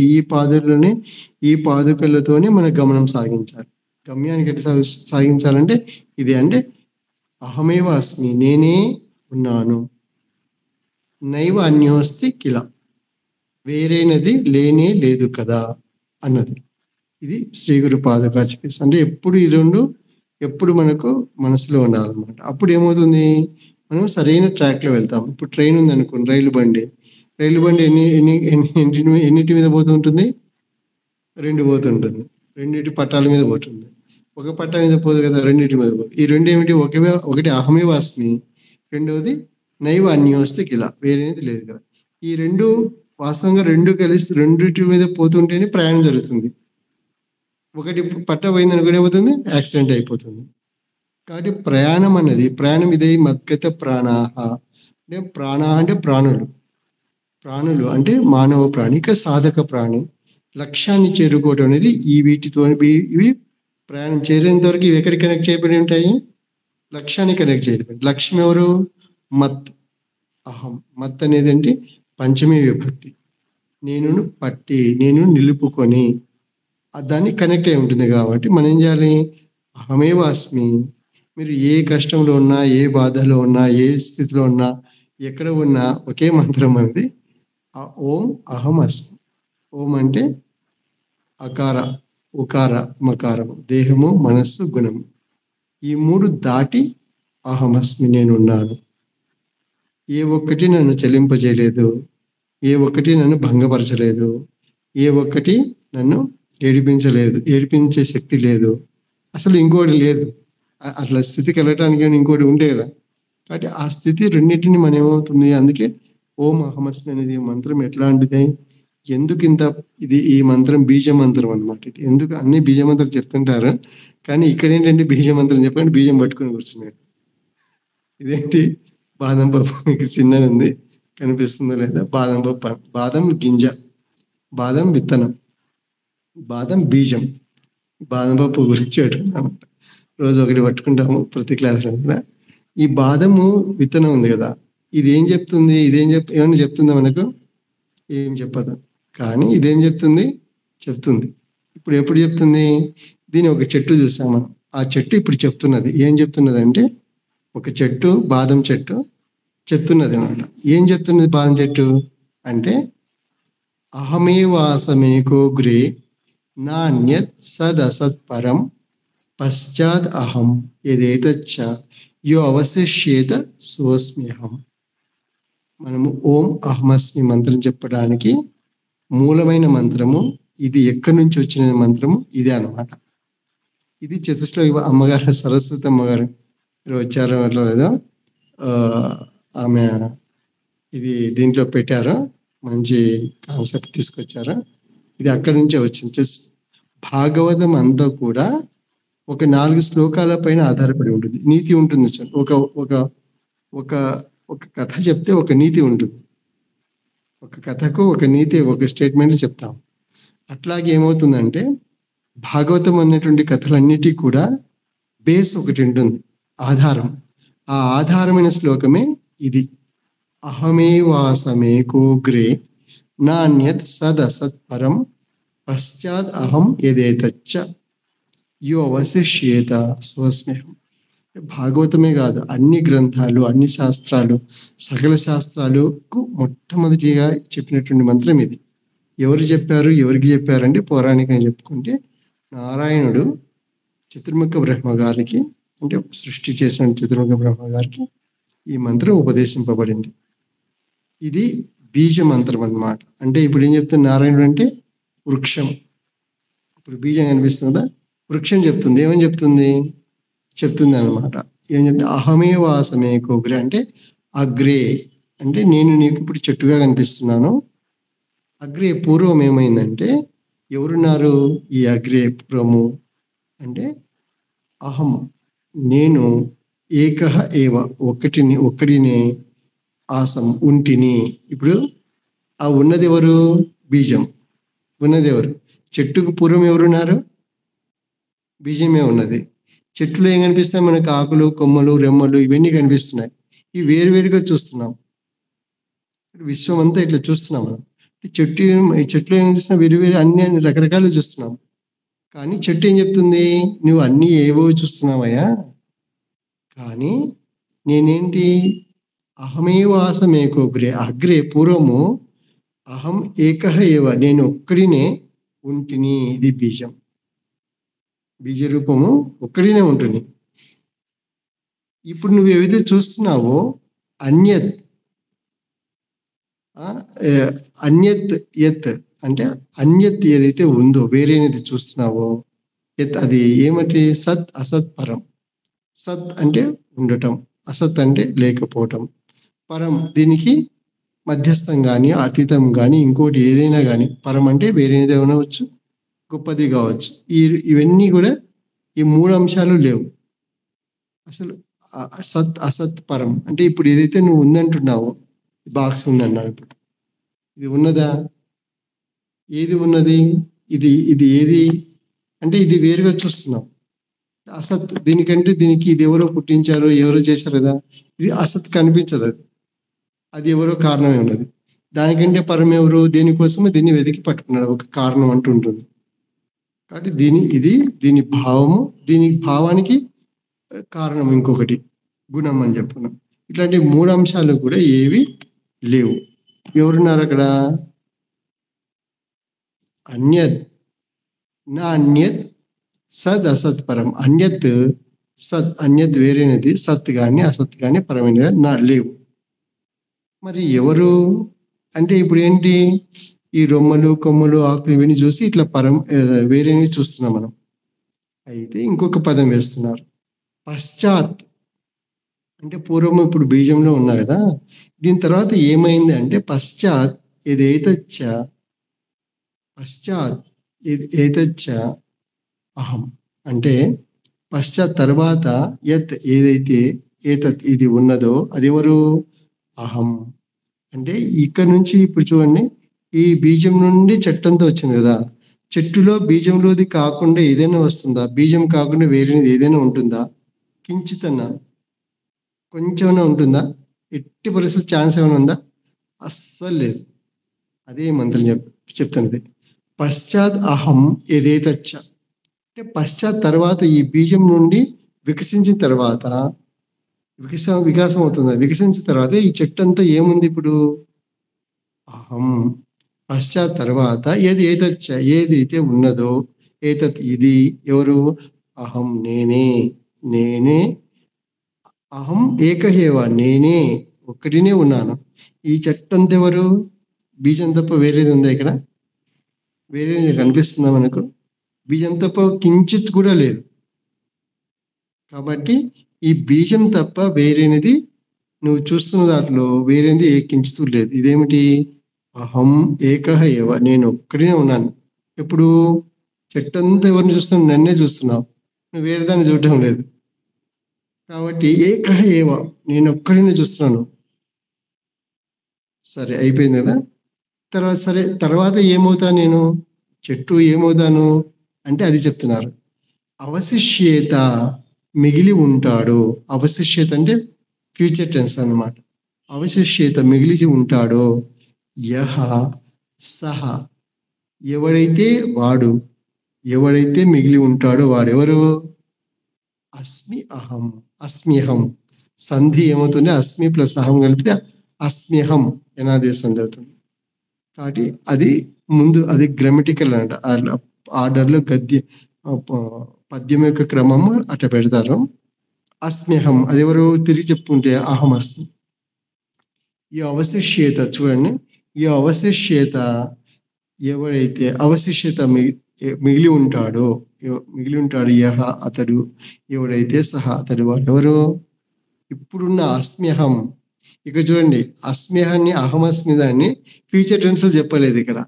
[SPEAKER 6] ఈ పాదుకలతోనే మన గమనం సాగించాలి. గమ్యానికి ఎట్లా సాగించాలంటే ఇది, అంటే అహమేవ అస్మి, నేనే ఉన్నాను. నైవ అన్యోస్తి కిల, వేరేనది లేనే లేదు కదా అన్నది. ఇది శ్రీ గురు పాదుకా చికిత్స. అంటే ఎప్పుడు ఈ రెండు ఎప్పుడు మనకు మనసులో ఉండాలన్నమాట. అప్పుడు ఏమవుతుంది? మనం సరైన ట్రాక్లో వెళ్తాం. ఇప్పుడు ట్రైన్ ఉంది అనుకోండి, రైలు బండి ఎన్నిటి మీద పోతుంటుంది? రెండు పోతుంటుంది. రెండింటి పట్టాల మీద పోతుంది. ఒక పట్టా మీద పోదు కదా, రెండింటి మీద పోదు. ఈ రెండు ఏమిటి? ఒకటి అహమేవ అస్మి, రెండవది నైవ అన్యోస్తి కిల, వేరేది లేదు కదా. ఈ రెండు వాస్తవంగా రెండు కలిసి రెండింటి మీద పోతుంటేనే ప్రయాణం జరుగుతుంది. ఒకటి పట్ట పోయింది అనుకుని ఏమవుతుంది? యాక్సిడెంట్ అయిపోతుంది. కాబట్టి ప్రయాణం ఇదే మద్గత ప్రాణాహ, అంటే అంటే ప్రాణులు అంటే మానవ ప్రాణి, ఇక సాధక ప్రాణి. లక్ష్యాన్ని చేరుకోవటం అనేది వీటితో ఇవి ప్రయాణం చేరేంత వరకు ఇవి ఎక్కడికి కనెక్ట్ చేయబడి ఉంటాయి? లక్ష్యాన్ని కనెక్ట్ చేయబడి. లక్ష్యం ఎవరు? అహం. మత్ అనేది అంటే పంచమీ విభక్తి. నేను నిలుపుకొని దాన్ని కనెక్ట్ అయి ఉంటుంది. కాబట్టి మనం ఏం చేయాలి? అహమేవ అస్మి. మీరు ఏ కష్టంలో ఉన్నా, ఏ బాధలో ఉన్నా, ఏ స్థితిలో ఉన్నా, ఎక్కడ ఉన్నా ఒకే మంత్రం అనేది ఓం అహం అస్మి. ఓం అంటే అకార, ఉకార, మకారము, దేహము, మనస్సు, గుణము. ఈ మూడు దాటి అహమస్మి, నేనున్నాను. ఏ ఒక్కటి నన్ను చెల్లింపజేయలేదు, ఏ ఒక్కటి నన్ను భంగపరచలేదు, ఏ ఒక్కటి నన్ను ఏడిపించే శక్తి లేదు. అసలు ఇంకోటి లేదు. అట్లా స్థితి కలగటానికి ఇంకోటి ఉండే కదా. కాబట్టి ఆ స్థితి రెండింటిని మనం ఏమవుతుంది? అందుకే ఓం అహమస్మి అనేది మంత్రం ఎట్లాంటిది? ఎందుకు ఇంత ఈ మంత్రం బీజ మంత్రం అనమాట. ఇది ఎందుకు అన్ని బీజ మంత్రం చెప్తుంటారు, కానీ ఇక్కడ ఏంటంటే బీజ మంత్రం చెప్పండి, బీజం పట్టుకొని కూర్చున్నాడు. ఇదేంటి? బాదం పప్పు, మీకు చిన్నది ఉంది, కనిపిస్తుందో లేదా? బాదం పప్పు, బాదం గింజ, బాదం విత్తనం, బాదం బీజం. బాదం పప్పు గురించి పెట్టుకున్నామంట. రోజు ఒకటి పట్టుకుంటాము ప్రతి క్లాసులో కూడా. ఈ బాదము విత్తనం ఉంది కదా, ఇది ఏం చెప్తుంది? ఏమన్నా చెప్తుందా మనకు? ఏం చెప్పదు. కానీ ఇదేం చెప్తుంది? ఇప్పుడు ఎప్పుడు చెప్తుంది? దీని ఒక చెట్టు చూసాం మనం. ఆ చెట్టు ఇప్పుడు చెప్తున్నది. ఏం చెప్తున్నది అంటే, ఒక చెట్టు, బాదం చెట్టు చెప్తున్నది అన్నమాట. ఏం చెప్తున్నది బాదం చెట్టు అంటే, అహమేవాసమేకో గృహే నాణ్యత్ సదసత్ పరం పశ్చాద్ అహం యదేతచ్చ యో అవశిష్యేత సోస్మ్యహం. మనము ఓం అహమస్మి మంత్రం చెప్పడానికి మూలమైన మంత్రము ఇది. ఎక్కడి నుంచి వచ్చిన మంత్రము ఇదే అనమాట. ఇది చతుస్లో అమ్మగారు, సరస్వతి అమ్మగారు వచ్చారో అట్లా లేదో, ఆమె ఇది దీంట్లో పెట్టారు, మంచి కాన్సెప్ట్ తీసుకొచ్చారు. ఇది అక్కడి నుంచే వచ్చింది. భాగవతం అంతా కూడా ఒక 4 శ్లోకాల పైన ఆధారపడి ఉంటుంది. నీతి ఉంటుంది. ఒక ఒక ఒక ఒక కథ చెప్తే ఒక నీతి ఉంటుంది. ఒక కథకు ఒక నీతి, ఒక స్టేట్మెంట్ చెప్తాం. అట్లాగే ఏమవుతుందంటే భాగవతం అనేటువంటి కథలన్నిటికీ కూడా బేస్ ఒకటి ఉంటుంది, ఆధారం. ఆ ఆధారమైన శ్లోకమే ఇది. అహమేవాసమేకోగ్రే నాణ్యత్ సదసత్పరం పశ్చాత్ అహం యదేతచ్చ యో అవశిష్యేత సోస్మ్యహం. భాగవతమే కాదు, అన్ని గ్రంథాలు, అన్ని శాస్త్రాలు, సకల శాస్త్రాలకు మొట్టమొదటిగా చెప్పినటువంటి మంత్రం ఇది. ఎవరు చెప్పారు, ఎవరికి చెప్పారంటే పౌరాణికంగా చెప్పుకుంటే నారాయణుడు చతుర్ముఖ బ్రహ్మ గారికి, అంటే సృష్టి చేసిన చతుర్ముఖ బ్రహ్మ గారికి ఈ మంత్రం ఉపదేశింపబడింది. ఇది బీజ మంత్రం అన్నమాట. అంటే ఇప్పుడు ఏం చెప్తుంది నారాయణుడు అంటే వృక్షం. ఇప్పుడు బీజం కనిపిస్తుందా, వృక్షం చెప్తుంది. ఏమని చెప్తుంది అనమాట. ఏం చెప్తుంది? అహమే వాసమే కోగ్రే అంటే అగ్రే అంటే నేను నీకు ఇప్పుడు చెట్టుగా కనిపిస్తున్నాను. అగ్రే పూర్వం ఏమైందంటే ఎవరున్నారు ఈ అగ్రే పూర్వము అంటే అహం నేను, ఏకహ ఏవ ఒక్కడినే, ఆసం ఉంటిని. ఇప్పుడు ఆ ఉన్నది ఎవరు? బీజం. ఉన్నది ఎవరు? చెట్టుకు పూర్వం ఎవరున్నారు? బీజమే ఉన్నది. చెట్టులో ఏం కనిపిస్తాయి మనకు? ఆకులు, కొమ్మలు, రెమ్మలు ఇవన్నీ కనిపిస్తున్నాయి. ఇవి వేరువేరుగా చూస్తున్నాం. విశ్వం అంతా ఇట్లా చూస్తున్నాం మనం. ఈ చెట్లు ఏం చూస్తున్నాం? వేరు అన్ని రకరకాలు చూస్తున్నాం. కానీ చెట్టు ఏం చెప్తుంది? నువ్వు అన్నీ ఏవో చూస్తున్నావయ్యా, కానీ నేనేంటి? అహమేవాసమేకోగ్రే అగ్రే పూర్వము అహం ఏకహ ఏవ నేను ఒక్కడినే ఉంటిని. ఇది బీజం. బీజ రూపము ఒక్కడినే ఉంటుంది. ఇప్పుడు నువ్వు ఏవైతే చూస్తున్నావో అన్యత్ అన్యత్ యత్ అంటే అన్యత్ ఏదైతే ఉందో వేరేది చూస్తున్నావో యత్ అది ఏమంటే సత్ అసత్ పరం. సత్ అంటే ఉండటం, అసత్ అంటే లేకపోవటం, పరం దీనికి మధ్యస్థం కానీ అతీతం కానీ ఇంకోటి ఏదైనా కానీ. పరం అంటే వేరేది ఏమనవచ్చు, గొప్పది కావచ్చు. ఇవన్నీ కూడా ఈ మూడు అంశాలు లేవు అసలు. సత్ అసత్ పరం అంటే ఇప్పుడు ఏదైతే నువ్వు ఉందంటున్నావో, బాక్స్ ఉందన్నావు, ఇప్పుడు ఇది ఉన్నదా? ఏది ఉన్నది? ఇది ఏది అంటే ఇది వేరుగా చూస్తున్నాం. అసత్ దీనికంటే దీనికి ఇది ఎవరో పుట్టించారో ఎవరో చేశారు కదా, ఇది అసత్ కనిపించదు. అది ఎవరో కారణమే ఉన్నది. దానికంటే పరం ఎవరు? దేనికోసమో దీన్ని వెతికి పట్టుకున్నాడు, ఒక కారణం అంటూ ఉంటుంది. కాబట్టి దీని భావము, దీని భావానికి కారణం ఇంకొకటి గుణం అని చెప్పుకున్నాం. ఇట్లాంటి మూడు అంశాలు కూడా ఏవి లేవు. ఎవరున్నారు అక్కడ? అన్యత్ నా అన్యత్ సద్ అసత్ పరం. అన్యత్ సత్, అన్యత్ వేరేనది, సత్ కానీ అసత్ కానీ పరమైనది నా లేవు. మరి ఎవరు అంటే ఇప్పుడు ఏంటి? ఈ రొమ్మలు, కొమ్మలు, ఆకులు ఇవన్నీ చూసి ఇట్లా వేరేని చూస్తున్నాం మనం. అయితే ఇంకొక పదం వేస్తున్నారు, పశ్చాత్ అంటే పూర్వం ఇప్పుడు బీజంలో ఉన్నా కదా, దీని తర్వాత ఏమైంది అంటే పశ్చాత్ ఏదైతచ్చ అహం అంటే పశ్చాత్ తర్వాత యత్ ఏదైతే ఏతత్ ఇది ఉన్నదో అది ఎవరు? అహం. అంటే ఇక్కడ నుంచి ఇప్పుడు చూడండి, ఈ బీజం నుండి చెట్టంతా వచ్చింది కదా, చెట్టులో బీజంలోది కాకుండా ఏదైనా వస్తుందా? బీజం కాకుండా వేరేది ఏదైనా ఉంటుందా? కించితన్నా కొంచెమైనా ఉంటుందా? ఎట్టి పరిస్థితులు ఛాన్స్ ఏమైనా ఉందా? అస్సలు లేదు. అదే మంత్రం చెప్తున్నది. పశ్చాత్ అహం ఏదైతచ్చ అంటే పశ్చాత్ తర్వాత ఈ బీజం నుండి వికసించిన తర్వాత వికాసం అవుతుంది. వికసించిన తర్వాత ఈ చెట్టు అంతా ఏముంది ఇప్పుడు? అహం. పశ్చాత్ తర్వాత ఏదైతచ్చ ఏదైతే ఉన్నదో ఏతత్ ఇది ఎవరు? అహం నేనే. అహం ఏకహేవ నేనే ఒక్కడినే ఉన్నాను. ఈ చెట్టు అంతా ఎవరు? బీజం తప్ప వేరేది ఉందా ఇక్కడ? వేరేది కనిపిస్తుందా మనకు? బీజం తప్ప కించిత్ కూడా లేదు. కాబట్టి ఈ బీజం తప్ప వేరేనిది నువ్వు చూస్తున్న దాంట్లో వేరేది ఏ కించిత్ లేదు. ఇదేమిటి? అహం ఏకహ ఏవ నేను ఒక్కడినే ఉన్నాను. ఎప్పుడు? చెట్టంతా ఎవరిని చూస్తున్నావు? నన్నే చూస్తున్నావు, నువ్వు వేరే దాన్ని చూడటం లేదు. కాబట్టి ఏకహ ఏవ నేను ఒక్కడినే చూస్తున్నాను. సరే అయిపోయింది కదా. తర్వాత ఏమవుతా నేను? చెట్టు ఏమవుతాను? అంటే అది చెప్తున్నారు. అవశిష్యేత మిగిలి ఉంటాడు. అవశిష్యేత అంటే ఫ్యూచర్ టెన్స్ అన్నమాట. అవశిష్యేత మిగిలిచి ఉంటాడో యహ సహ ఎవడైతే వాడు, ఎవడైతే మిగిలి ఉంటాడో వాడెవరు? అస్మి అహం. అస్మ్యహం సంధి ఏమవుతుంది? అస్మి ప్లస్ అహం కలిపితే అస్మ్యహం యనాదేశం జరుగుతుంది. కాబట్టి అది ముందు అది గ్రామటికల్ అంట. ఆర్డర్లో పద్యం యొక్క క్రమము అట్లా పెడతారు. అస్మ్యహం అది ఎవరు తిరిగి చెప్పుకుంటే అహం అస్మి. ఈ అవశిష్యేత చూడండి, ఈ అవశిష్యేత ఎవరైతే అవశిష్యత మిగిలి ఉంటాడో, మిగిలి ఉంటాడు యహ అతడు, ఎవడైతే సహ అతడు, వాడెవరు? ఇప్పుడున్న అస్మ్యహం. ఇక చూడండి, అస్మ్యహాన్ని అహమస్మి దాన్ని ఫ్యూచర్ టెన్స్ లో చెప్పలేదు ఇక్కడ.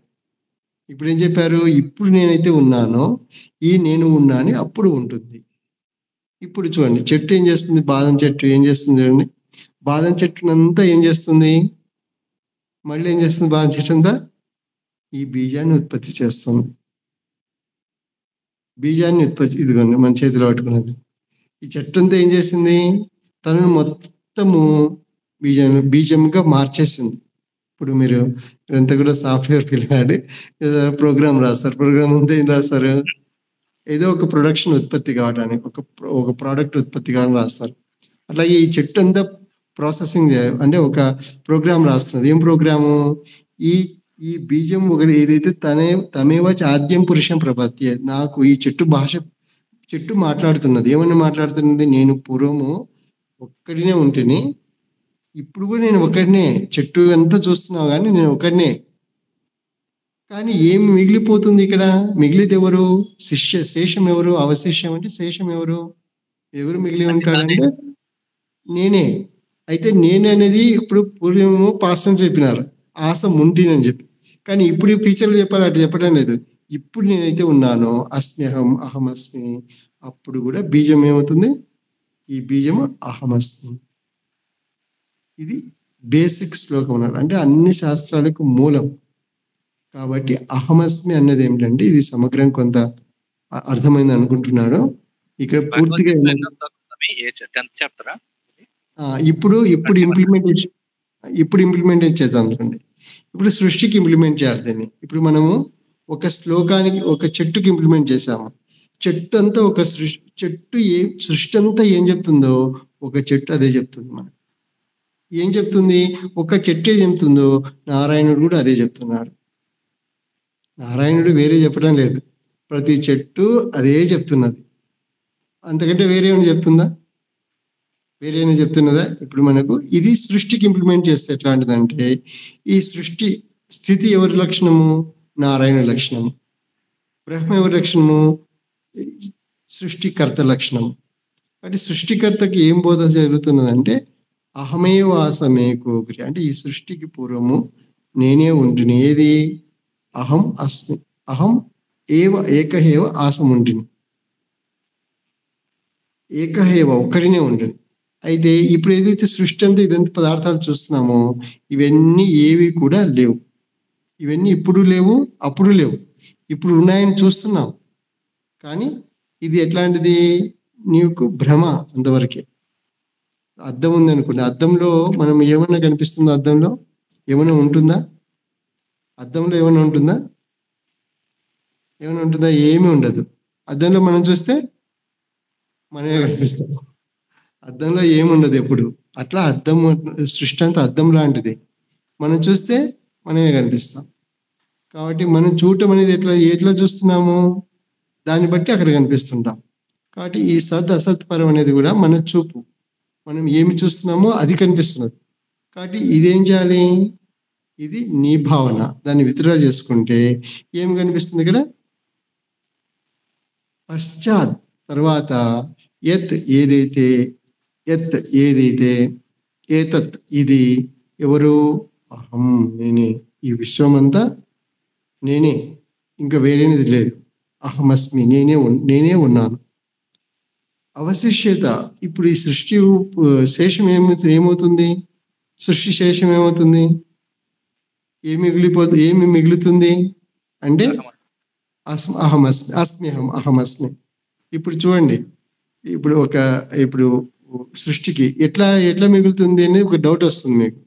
[SPEAKER 6] ఇప్పుడు ఏం చెప్పారు? ఇప్పుడు నేనైతే ఉన్నానో ఈ నేను ఉన్నా అని అప్పుడు ఉంటుంది. ఇప్పుడు చూడండి, చెట్టు ఏం చేస్తుంది? బాదం చెట్టు ఏం చేస్తుంది? చూడండి, బాదం చెట్టునంతా ఏం చేస్తుంది? మళ్ళీ ఏం చేస్తుంది? బాదం చెట్టు అంతా ఈ బీజాన్ని ఉత్పత్తి చేస్తుంది. బీజాన్ని ఉత్పత్తి, ఇదిగోండి మన చేతిలో పట్టుకున్నది. ఈ చెట్టు అంతా ఏం చేసింది? తనను మొత్తము బీజంగా మార్చేసింది. ఇప్పుడు మీరు ఇదంతా కూడా సాఫ్ట్వేర్ పిల్లాడి ప్రోగ్రామ్ రాస్తారు. ప్రోగ్రామ్ అంతా ఏం రాస్తారు? ఏదో ఒక ప్రొడక్షన్ ఉత్పత్తి కావడానికి, ఒక ప్రోడక్ట్ ఉత్పత్తి కావడానికి రాస్తారు. అట్లాగే ఈ చెట్టు అంతా ప్రాసెసింగ్ అంటే ఒక ప్రోగ్రామ్ రాస్తున్నది. ఏం ప్రోగ్రాము? ఈ బీజం ఒకటి ఏదైతే తమేవ ఆద్యం పురుషం ప్రపత్తి. నాకు ఈ చెట్టు మాట్లాడుతున్నది. ఏమని మాట్లాడుతున్నది? నేను పూర్వము ఒక్కడినే ఉంటిని, ఇప్పుడు కూడా నేను ఒకడినే. చెట్టు అంతా చూస్తున్నావు కానీ నేను ఒకడినే. కానీ ఏమి మిగిలిపోతుంది ఇక్కడ? మిగిలితే ఎవరు? శేషం ఎవరు? అవశేషం అంటే శేషం ఎవరు? ఎవరు మిగిలి ఉంటాడంటే నేనే. అయితే నేనే అనేది ఇప్పుడు పూర్వము పాస్ట్ అని చెప్పినారు, ఆసం ఉంటినని చెప్పి. కానీ ఇప్పుడు ఫ్యూచర్లో చెప్పాలి, అటు చెప్పడం లేదు. ఇప్పుడు నేనైతే ఉన్నాను, అస్మ్యహం అహమస్మి. అప్పుడు కూడా బీజం ఏమవుతుంది? ఈ బీజము అహమస్మి. ఇది బేసిక్ శ్లోకం అన్నాడు, అంటే అన్ని శాస్త్రాలకు మూలం. కాబట్టి అహమస్మి అన్నది ఏమిటంటే ఇది సమగ్రం కొంత అర్థమైంది అనుకుంటున్నాను. ఇక్కడ పూర్తిగా ఇప్పుడు ఇంప్లిమెంట్ చేద్దాం అనుకోండి. ఇప్పుడు సృష్టికి ఇంప్లిమెంట్ చేయాలి దీన్ని. ఇప్పుడు మనము ఒక శ్లోకానికి, ఒక చెట్టుకి ఇంప్లిమెంట్ చేసాము. చెట్టు అంతా సృష్టి అంతా ఏం చెప్తుందో ఒక చెట్టు అదే చెప్తుంది. మనకు ఏం చెప్తుంది? ఒక చెట్టు ఏం చెప్తుందో నారాయణుడు కూడా అదే చెప్తున్నాడు. నారాయణుడు వేరే చెప్పడం లేదు, ప్రతి చెట్టు అదే చెప్తున్నది. అంతకంటే వేరే ఏమైనా చెప్తుందా? వేరేనే చెప్తున్నదా? ఇప్పుడు మనకు ఇది సృష్టికి ఇంప్లిమెంట్ చేస్తే ఎట్లాంటిదంటే, ఈ సృష్టి స్థితి ఎవరి లక్షణము? నారాయణ లక్షణము. బ్రహ్మ ఎవరి లక్షణము? సృష్టికర్త లక్షణము. కాబట్టి సృష్టికర్తకి ఏం బోధ జరుగుతున్నదంటే అహమే వాసమే కోగ్రి, అంటే ఈ సృష్టికి పూర్వము నేనే ఉంటిని. ఏది? అహం అస్మి. అహం ఏవ ఏకహేవ ఆసం ఉంటిని. ఏకహేవ ఒక్కడినే ఉంటిని. అయితే ఇప్పుడు ఏదైతే సృష్టి అంతా ఇదంతా పదార్థాలు చూస్తున్నామో ఇవన్నీ ఏవి కూడా లేవు. ఇవన్నీ ఇప్పుడు లేవు, అప్పుడు లేవు. ఇప్పుడు ఉన్నాయని చూస్తున్నాం, కానీ ఇది ఎట్లాంటిది? నీకు భ్రమ అంతవరకే. అద్దం ఉంది అనుకోండి, అద్దంలో మనం ఏమన్నా కనిపిస్తుందో? అద్దంలో ఏమైనా ఉంటుందా? అద్దంలో ఏమైనా ఉంటుందా? ఏమీ ఉండదు. అద్దంలో మనం చూస్తే మనమే కనిపిస్తాం. అద్దంలో ఏముండదు ఎప్పుడు. అట్లా అద్దం, సృష్టి అంతా అద్దం లాంటిది. మనం చూస్తే మనమే కనిపిస్తాం. కాబట్టి మనం చూడటం అనేది ఎట్లా చూస్తున్నాము? దాన్ని బట్టి అక్కడ కనిపిస్తుంటాం. కాబట్టి ఈ అసత్ పరం అనేది కూడా మన చూపు. మనం ఏమి చూస్తున్నామో అది కనిపిస్తున్నది. కాబట్టి ఇదేం చేయాలి? ఇది నీ భావన. దాన్ని విత్డ్రా చేసుకుంటే ఏం కనిపిస్తుంది ఇక్కడ? పశ్చాత్ తర్వాత ఏదైతే ఏతత్ ఇది ఎవరు? అహం నేనే. ఈ విశ్వం అంతా నేనే, ఇంకా వేరేది లేదు. అహమస్మి నేనే ఉన్నాను. అవశిష్యత ఇప్పుడు ఈ సృష్టి శేషం ఏమవుతుంది? సృష్టి శేషం ఏమవుతుంది? ఏమి మిగులుతుంది అంటే అహమస్మి. ఇప్పుడు చూడండి, ఇప్పుడు సృష్టికి ఎట్లా ఎట్లా మిగులుతుంది అని ఒక డౌట్ వస్తుంది మీకు.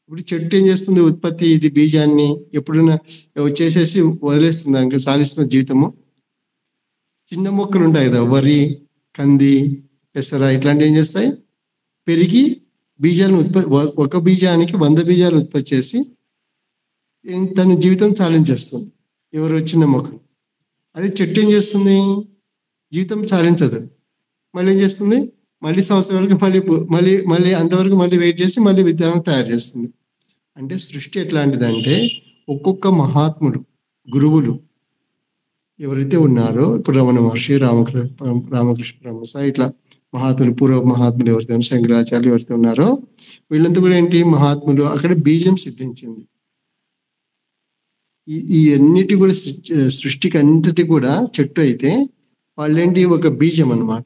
[SPEAKER 6] ఇప్పుడు చెట్టు ఏం చేస్తుంది? ఉత్పత్తి, ఇది బీజాన్ని ఎప్పుడైనా చేసేసి వదిలేస్తుంది, ఇంకా సాధిస్తున్న జీవితము. చిన్న మొక్కలు ఉంటాయి కదా, వరి, కంది, పెసర, ఇట్లాంటివి ఏం చేస్తాయి? పెరిగి బీజాలను ఒక బీజానికి 100 బీజాలు ఉత్పత్తి చేసి తన జీవితం చాలించేస్తుంది. ఎవరు? చిన్న మొక్కలు. అది చెట్టు ఏం చేస్తుంది? జీవితం చాలించదు. మళ్ళీ ఏం చేస్తుంది? మళ్ళీ సంవత్సరం వరకు మళ్ళీ అంతవరకు మళ్ళీ వెయిట్ చేసి మళ్ళీ విత్తనం తయారు చేస్తుంది. అంటే సృష్టి ఎట్లాంటిదంటే, ఒక్కొక్క మహాత్ముడు, గురువులు ఎవరైతే ఉన్నారో, ఇప్పుడు రమణ మహర్షి, రామకృష్ణ పరమహంస, ఇట్లా మహాత్ములు, పూర్వ మహాత్ములు ఎవరైతే ఉన్నారో, శంకరాచార్యులు ఎవరైతే ఉన్నారో, వీళ్ళంతా కూడా ఏంటి? మహాత్ములు. అక్కడ బీజం సిద్ధించింది. ఈ అన్నిటి కూడా సృష్టికి అంతటి కూడా చెట్టు అయితే, వాళ్ళేంటి? ఒక బీజం అన్నమాట.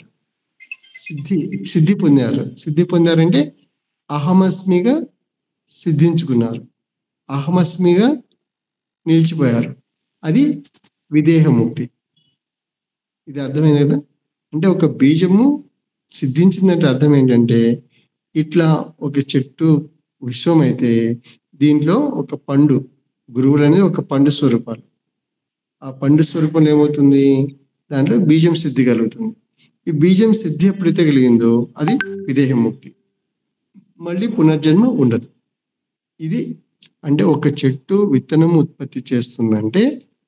[SPEAKER 6] సిద్ధి పొందారంటే అహమస్మిగా సిద్ధించుకున్నారు, అహమస్మిగా నిలిచిపోయారు. అది విదేహముక్తి. ఇది అర్థమైంది కదా? అంటే ఒక బీజము సిద్ధించిందంటే అర్థం ఏంటంటే, ఇట్లా ఒక చెట్టు విశ్వం అయితే దీంట్లో ఒక పండు, గురువులు అనేది ఒక పండు స్వరూపాలు. ఆ పండు స్వరూపంలో ఏమవుతుంది? దాంట్లో బీజం సిద్ధి కలుగుతుంది. ఈ బీజం సిద్ధి ఎప్పుడైతే కలిగిందో అది విదేహముక్తి, మళ్ళీ పునర్జన్మ ఉండదు. ఇది అంటే ఒక చెట్టు విత్తనం ఉత్పత్తి చేస్తుందంటే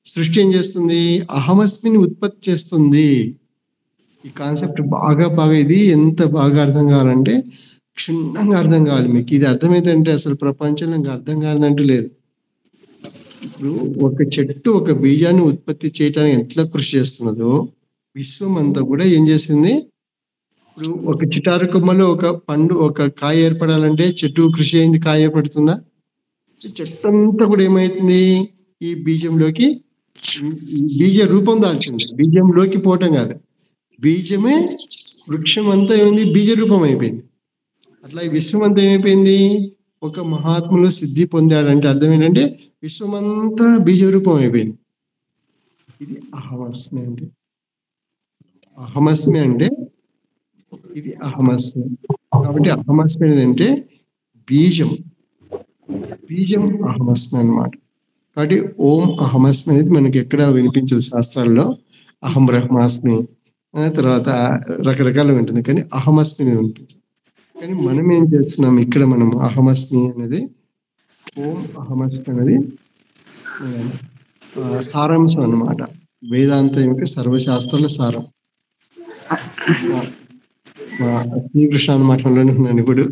[SPEAKER 6] సృష్టి ఏం చేస్తుంది? అహమస్మిని ఉత్పత్తి చేస్తుంది. ఈ కాన్సెప్ట్ బాగా ఇది ఎంత బాగా అర్థం కావాలంటే క్షుణ్ణంగా అర్థం కావాలి మీకు. ఇది అర్థమైందంటే అసలు ప్రపంచంలో ఇంకా అర్థం కాదంటూ లేదు. ఇప్పుడు ఒక చెట్టు ఒక బీజాన్ని ఉత్పత్తి చేయడానికి ఎంతలా కృషి చేస్తున్నదో, విశ్వం అంతా కూడా ఏం చేసింది? ఇప్పుడు ఒక చిటారు కొమ్మలో ఒక పండు, ఒక కాయ ఏర్పడాలంటే చెట్టు కృషి అయింది, కాయ ఏర్పడుతుందా? చెట్టు అంతా కూడా ఏమైతుంది? ఈ బీజంలోకి బీజ రూపం దాల్చింది. బీజంలోకి పోవటం కాదు, బీజమే వృక్షం అంతా ఏమైంది? బీజ రూపం అయిపోయింది. అట్లా ఈ విశ్వం అంతా ఏమైపోయింది? ఒక మహాత్ములు సిద్ధి పొందాడంటే అర్థం ఏంటంటే విశ్వమంతా బీజ రూపం అయిపోయింది. ఇది అహమస్మి అంటే. అహమస్మి అంటే ఇది అహమస్మి. కాబట్టి అహమస్మి అనేది అంటే బీజం అహమస్మి అన్నమాట. కాబట్టి ఓం అహమస్మి అనేది మనకి ఎక్కడ వినిపించదు శాస్త్రాల్లో. అహం బ్రహ్మాస్మి తర్వాత రకరకాలు ఉంటుంది, కానీ అహమస్మి వినిపించదు. కానీ మనం ఏం చేస్తున్నాం ఇక్కడ? మనం అహమస్మి అనేది, ఓం అహమస్మి అనేది సారాంశం అన్నమాట. వేదాంతం యొక్క సర్వశాస్త్రాల సారం. శ్రీకృష్ణ మఠంలోనే ఉన్నాను ఇప్పుడు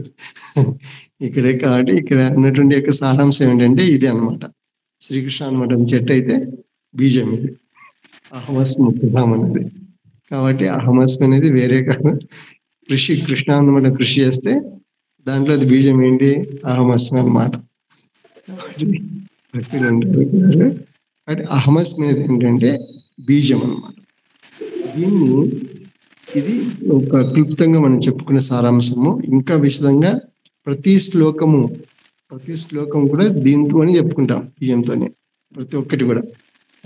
[SPEAKER 6] ఇక్కడే. కాబట్టి ఇక్కడ ఉన్నటువంటి యొక్క సారాంశం ఏంటంటే ఇది అన్నమాట. శ్రీకృష్ణ మఠం చెట్టు అయితే బీజం ఇది, అహమస్మి ముఖ్యం అనేది. కాబట్టి అహమస్మి అనేది వేరే కాదు. కృష్ణాన్నమాట కృషి చేస్తే దాంట్లో అది బీజం ఏంటి? అహమస్మి అన్నమాట. కాబట్టి అహమస్మి అనేది ఏంటంటే బీజం అన్నమాట. ఇది ఒక క్లుప్తంగా మనం చెప్పుకునే సారాంశము. ఇంకా విశదంగా ప్రతి శ్లోకం కూడా దీంతో అని చెప్పుకుంటాం, బీజంతోనే ప్రతి ఒక్కటి కూడా.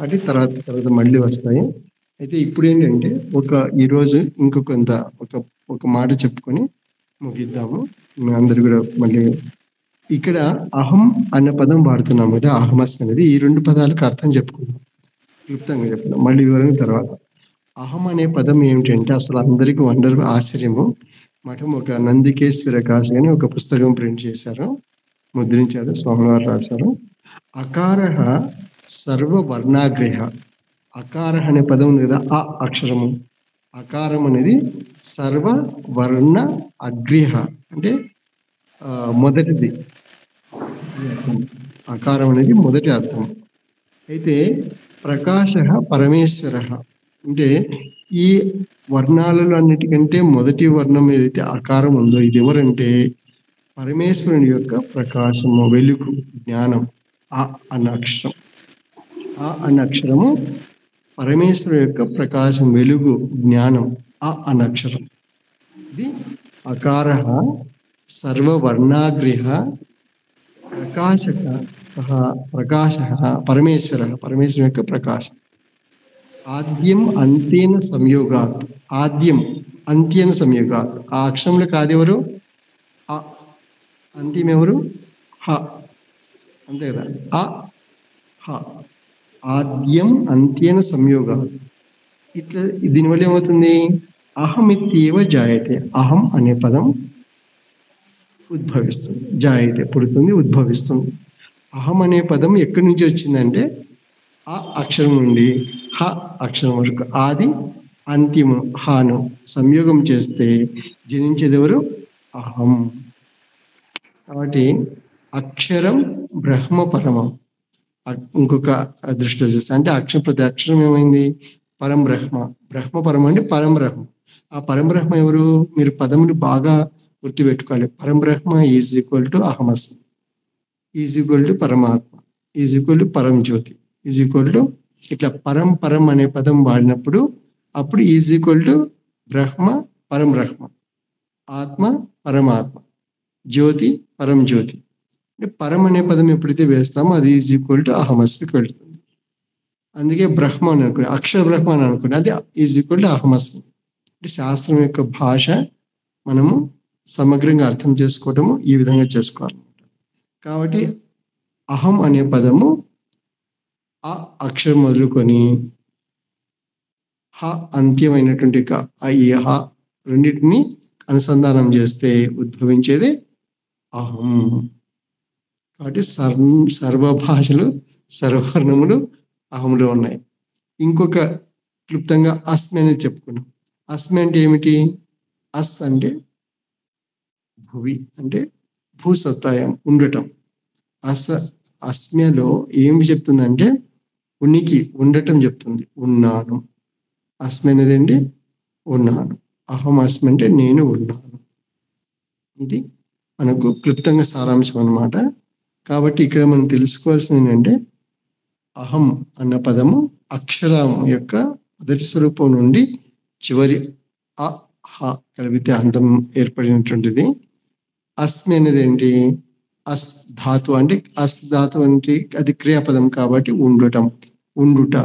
[SPEAKER 6] అది తర్వాత మళ్ళీ వస్తాయి. అయితే ఇప్పుడు ఏంటంటే ఈరోజు ఒక మాట చెప్పుకొని ముగిద్దాము. మీ అందరు కూడా మళ్ళీ ఇక్కడ అహం అన్న పదం వాడుతున్నాం కదా, అహమస్మి అనేది. ఈ 2 పదాలకు అర్థం చెప్పుకుందాం, క్లుప్తంగా చెప్తాం, మళ్ళీ వివరణ తర్వాత. అహం అనే పదం ఏమిటంటే అసలు అందరికీ ఆశ్చర్యము. మఠం ఒక నందికేశ్వర కాశి అని ఒక పుస్తకం ప్రింట్ చేశారు, ముద్రించారు, స్వామివారు రాశారు. అకారః సర్వవర్ణాగ్రహ. అకార అనే పదం ఉంది కదా, ఆ అక్షరము, అకారం అనేది సర్వవర్ణ అగ్రహ అంటే మొదటిది. అకారం అనేది మొదటి అర్థం. అయితే ప్రకాశ పరమేశ్వర అంటే ఈ వర్ణాలలో అన్నిటికంటే మొదటి వర్ణం ఏదైతే అకారం ఉందో ఇది ఎవరంటే పరమేశ్వరుని యొక్క ప్రకాశము, వెలుగు, జ్ఞానం. ఆ అన్న అక్షరం, ఆ అన్న అక్షరము పరమేశ్వరు యొక్క ప్రకాశం, వెలుగు, జ్ఞానం. ఆ అన్న అక్షరం ఇది అకార సర్వవర్ణాగ్రహ ప్రకాశ పరమేశ్వర యొక్క ప్రకాశం. ఆద్యం అంత్యేన సంయోగాత్. ఆద్యం అంత్యేన సంయోగాత్. ఆ అక్షరంలో కాదెవరు? అ. అంత్యం ఎవరు? హ. అంతే కదా, అ హ. ఆద్యం అంత్యేన సంయోగాత్. ఇట్లా దీనివల్ల ఏమవుతుంది? అహమిత్యేవ జాయతే. అహం అనే పదం ఉద్భవిస్తుంది. జాయతే పుడుతుంది, ఉద్భవిస్తుంది. అహం అనే పదం ఎక్కడి నుంచి వచ్చిందంటే ఆ అక్షరం నుండి హ అక్షరం వరకు ఆది అంత్యము హాను సంయోగం చేస్తే జనించేది ఎవరు? అహం. కాబట్టి అక్షరం బ్రహ్మ పరమం. ఇంకొక దృష్టిలో చూస్తే అంటే ప్రతి అక్షరం ఏమైంది? పరం బ్రహ్మ. బ్రహ్మ పరం అంటే పరం బ్రహ్మ. ఆ పరం బ్రహ్మ ఎవరు? మీరు పదములు బాగా గుర్తుపెట్టుకోవాలి. పరం బ్రహ్మ ఈజ్ ఈక్వల్ టు అహమస్మి, ఈజ్ ఈక్వల్ టు పరమాత్మ, ఈజ్ ఈక్వల్ టు పరం జ్యోతి, ఈజ్ ఈక్వల్ టు ఇట్లా పరం పరం అనే పదం వాడినప్పుడు అప్పుడు ఈజ్ ఈక్వల్ టు బ్రహ్మ పరం బ్రహ్మ, ఆత్మ పరమాత్మ, జ్యోతి పరం జ్యోతి. అంటే పరం అనే పదం ఎప్పుడైతే వేస్తామో అది ఈజ్ ఈక్వల్ టు అహమస్మికి వెళ్తుంది. అందుకే బ్రహ్మ అని అనుకోండి, అక్షర బ్రహ్మ అని అనుకోండి, అది ఈజ్ ఈక్వల్ టు అహమస్మి. అంటే శాస్త్రం యొక్క భాష మనము సమగ్రంగా అర్థం చేసుకోవటము ఈ విధంగా చేసుకోవాలి. కాబట్టి అహం అనే పదము ఆ అక్షరం మొదలుకొని హ అంత్యమైనటువంటి ఈ హ రెండింటిని అనుసంధానం చేస్తే ఉద్భవించేది అహం. కాబట్టి సర్వ భాషలు సర్వవర్ణములు అహంలో ఉన్నాయి. ఇంకొక క్లుప్తంగా అస్మి అనేది చెప్పుకున్నాం. అస్మి అంటే ఏమిటి? అస్ అంటే భువి, అంటే భూసత్తాయం ఉండటం. అస్మ్యలో ఏమి చెప్తుందంటే ఉనికి ఉండటం చెప్తుంది. ఉన్నాను. అస్మి అనేది ఏంటి? ఉన్నాను. అహం అస్మి అంటే నేను ఉన్నాను. ఇది మనకు క్లుప్తంగా సారాంశం అన్నమాట. కాబట్టి ఇక్కడ మనం తెలుసుకోవాల్సింది ఏంటంటే అహం అన్న పదము అక్షరం యొక్క మొదటి స్వరూపం నుండి చివరి అ హ కలిపితే అంతం ఏర్పడినటువంటిది. అస్మి అనేది ఏంటి? అస్ ధాతు అంటే అస్ ధాతు అంటే అది క్రియాపదం కాబట్టి ఉండటం, ఉండుట.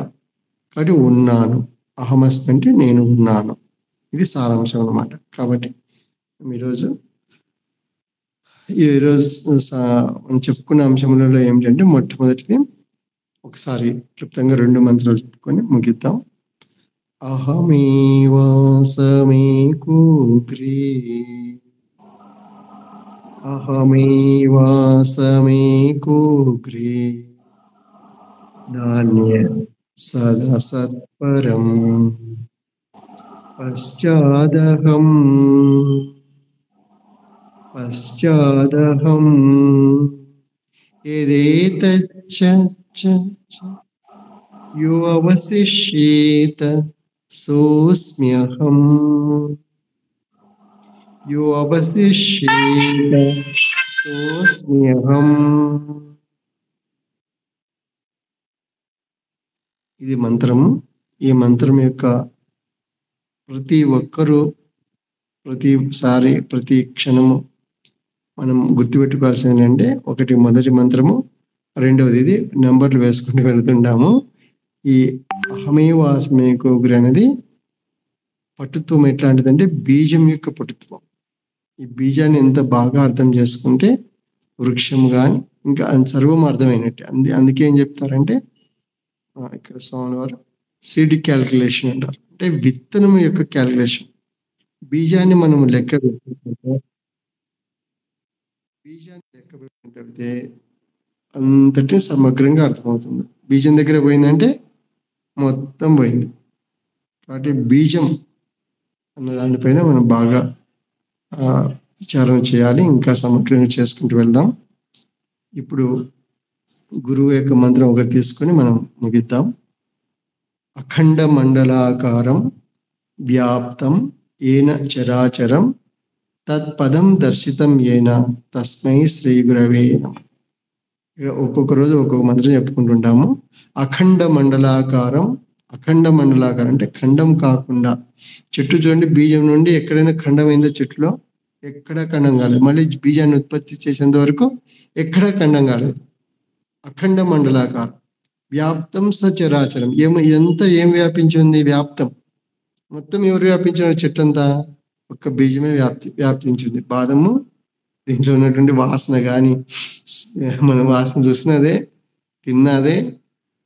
[SPEAKER 6] కాబట్టి ఉన్నాను. అహమస్మి అంటే నేను ఉన్నాను. ఇది సారాంశం అన్నమాట. కాబట్టి ఈరోజు మనం చెప్పుకున్న అంశములలో ఏమిటంటే మొట్టమొదటిది ఒకసారి క్లుప్తంగా 2 మంత్రాలు చెప్పుకొని ముగిద్దాం. అహమేవాసమేకోగ్రే అహమేవాసమేకోగ్రే నాన్య సదసత్పరం పశ్చాదహం యదేతచ్చ యో అవశిష్యేత సోస్మ్యహం యో అవశిష్యేత సోస్మ్యహం. ఇది మంత్రము. ఈ మంత్రం యొక్క ప్రతి ఒక్కరూ ప్రతిసారి ప్రతి క్షణము మనం గుర్తుపెట్టుకోవాల్సింది ఏంటంటే ఒకటి మొదటి మంత్రము, రెండవది ఇది నెంబర్లు వేసుకుంటూ వెళుతుంటాము. ఈ అహమేవాసమేకోగ్రే అనేది పటుత్వం ఎట్లాంటిదంటే బీజం యొక్క పటుత్వం. ఈ బీజాన్ని ఎంత బాగా అర్థం చేసుకుంటే వృక్షం కానీ ఇంకా సర్వం అర్థమైనట్టే. అందుకే ఏం చెప్తారంటే ఇక్కడ స్వామి వారు సీడ్ క్యాల్కులేషన్ అంటారు. అంటే విత్తనం యొక్క క్యాల్కులేషన్. బీజాన్ని మనం లెక్క పెడితే అంతటి సమగ్రంగా అర్థమవుతుంది. బీజం దగ్గర పోయిందంటే మొత్తం పోయింది. కాబట్టి బీజం అన్న దానిపైన మనం బాగా విచారణ చేయాలి. ఇంకా సమగ్రంగా చేసుకుంటూ వెళ్దాం. ఇప్పుడు గురువు యొక్క మంత్రం ఒకటి తీసుకొని మనం ముగిద్దాం. అఖండ మండలాకారం వ్యాప్తం ఏన చరాచరం తత్పదం దర్శితం ఏన తస్మై శ్రీ గురవే నమః. ఇక్కడ ఒక్కొక్క రోజు ఒక్కొక్క మంత్రం చెప్పుకుంటుంటాము. అఖండ మండలాకారం. అఖండ మండలాకారం అంటే ఖండం కాకుండా. చెట్టు చూడండి, బీజం నుండి ఎక్కడైనా ఖండం అయిందో చెట్టులో ఎక్కడా ఖండం కాలేదు. మళ్ళీ బీజాన్ని ఉత్పత్తి చేసేంత వరకు ఎక్కడా ఖండం కాలేదు. అఖండ మండలాకారం. వ్యాప్తం సచరాచరం. ఇదంతా ఏం వ్యాపించి ఉంది? వ్యాప్తం. మొత్తం ఎవరు వ్యాపించిన చెట్టంతా? ఒక్క బీజమే వ్యాప్తించింది. బాదము దీంట్లో ఉన్నటువంటి వాసన కానీ మనం వాసన చూసినదే, తిన్నదే,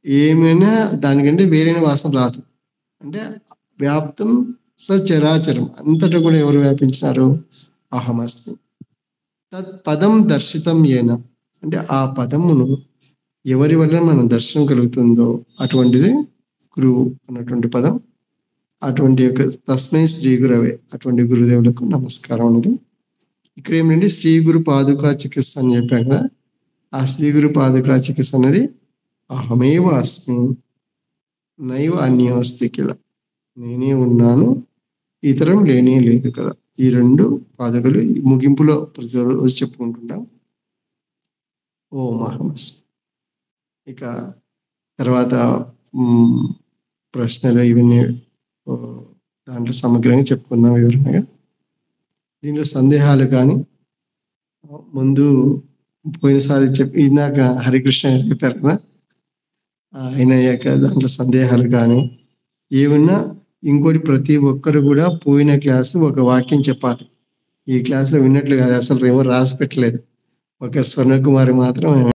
[SPEAKER 6] ఏమైనా దానికంటే వేరైన వాసన రాదు. అంటే వ్యాప్తం సచరాచరం. అంతటా కూడా ఎవరు వ్యాపించినారు? అహమస్మి. తత్ పదం దర్శితం ఏన, అంటే ఆ పదమును ఎవరి వల్ల మనం దర్శనం కలుగుతుందో అటువంటిది గురువు అన్నటువంటి పదం. అటువంటి యొక్క తస్మై శ్రీ గురవే, అటువంటి గురుదేవులకు నమస్కారం అనేది. ఇక్కడ ఏమిటంటే శ్రీ గురు పాదుకా చికిత్స అని చెప్పాం కదా. ఆ శ్రీ గురు పాదుకా చికిత్స అనేది అహమేవ అస్మి నైవ అన్యోస్తి కిల, నేనే ఉన్నాను, ఇతరం లేనే లేదు కదా. ఈ రెండు పాదుకలు ముగింపులో ప్రతి రోజు చెప్పుకుంటున్నాం. ఓం అహమస్మి. ఇక తర్వాత ప్రశ్నలు ఇవన్నీ దాంట్లో సమగ్రంగా చెప్పుకున్నాం వివరంగా. దీంట్లో సందేహాలు కానీ ముందు పోయినసారి ఇందాక హరికృష్ణ చెప్పారు కదా, ఆయన యొక్క దాంట్లో సందేహాలు కానీ ఏమన్నా ఇంకోటి, ప్రతి ఒక్కరు కూడా పోయిన క్లాసు ఒక వాక్యం చెప్పాలి. ఈ క్లాసులో విన్నట్లు కాదు, అసలు ఏమో రాసి పెట్టలేదు. ఒక స్వర్ణకుమారి మాత్రం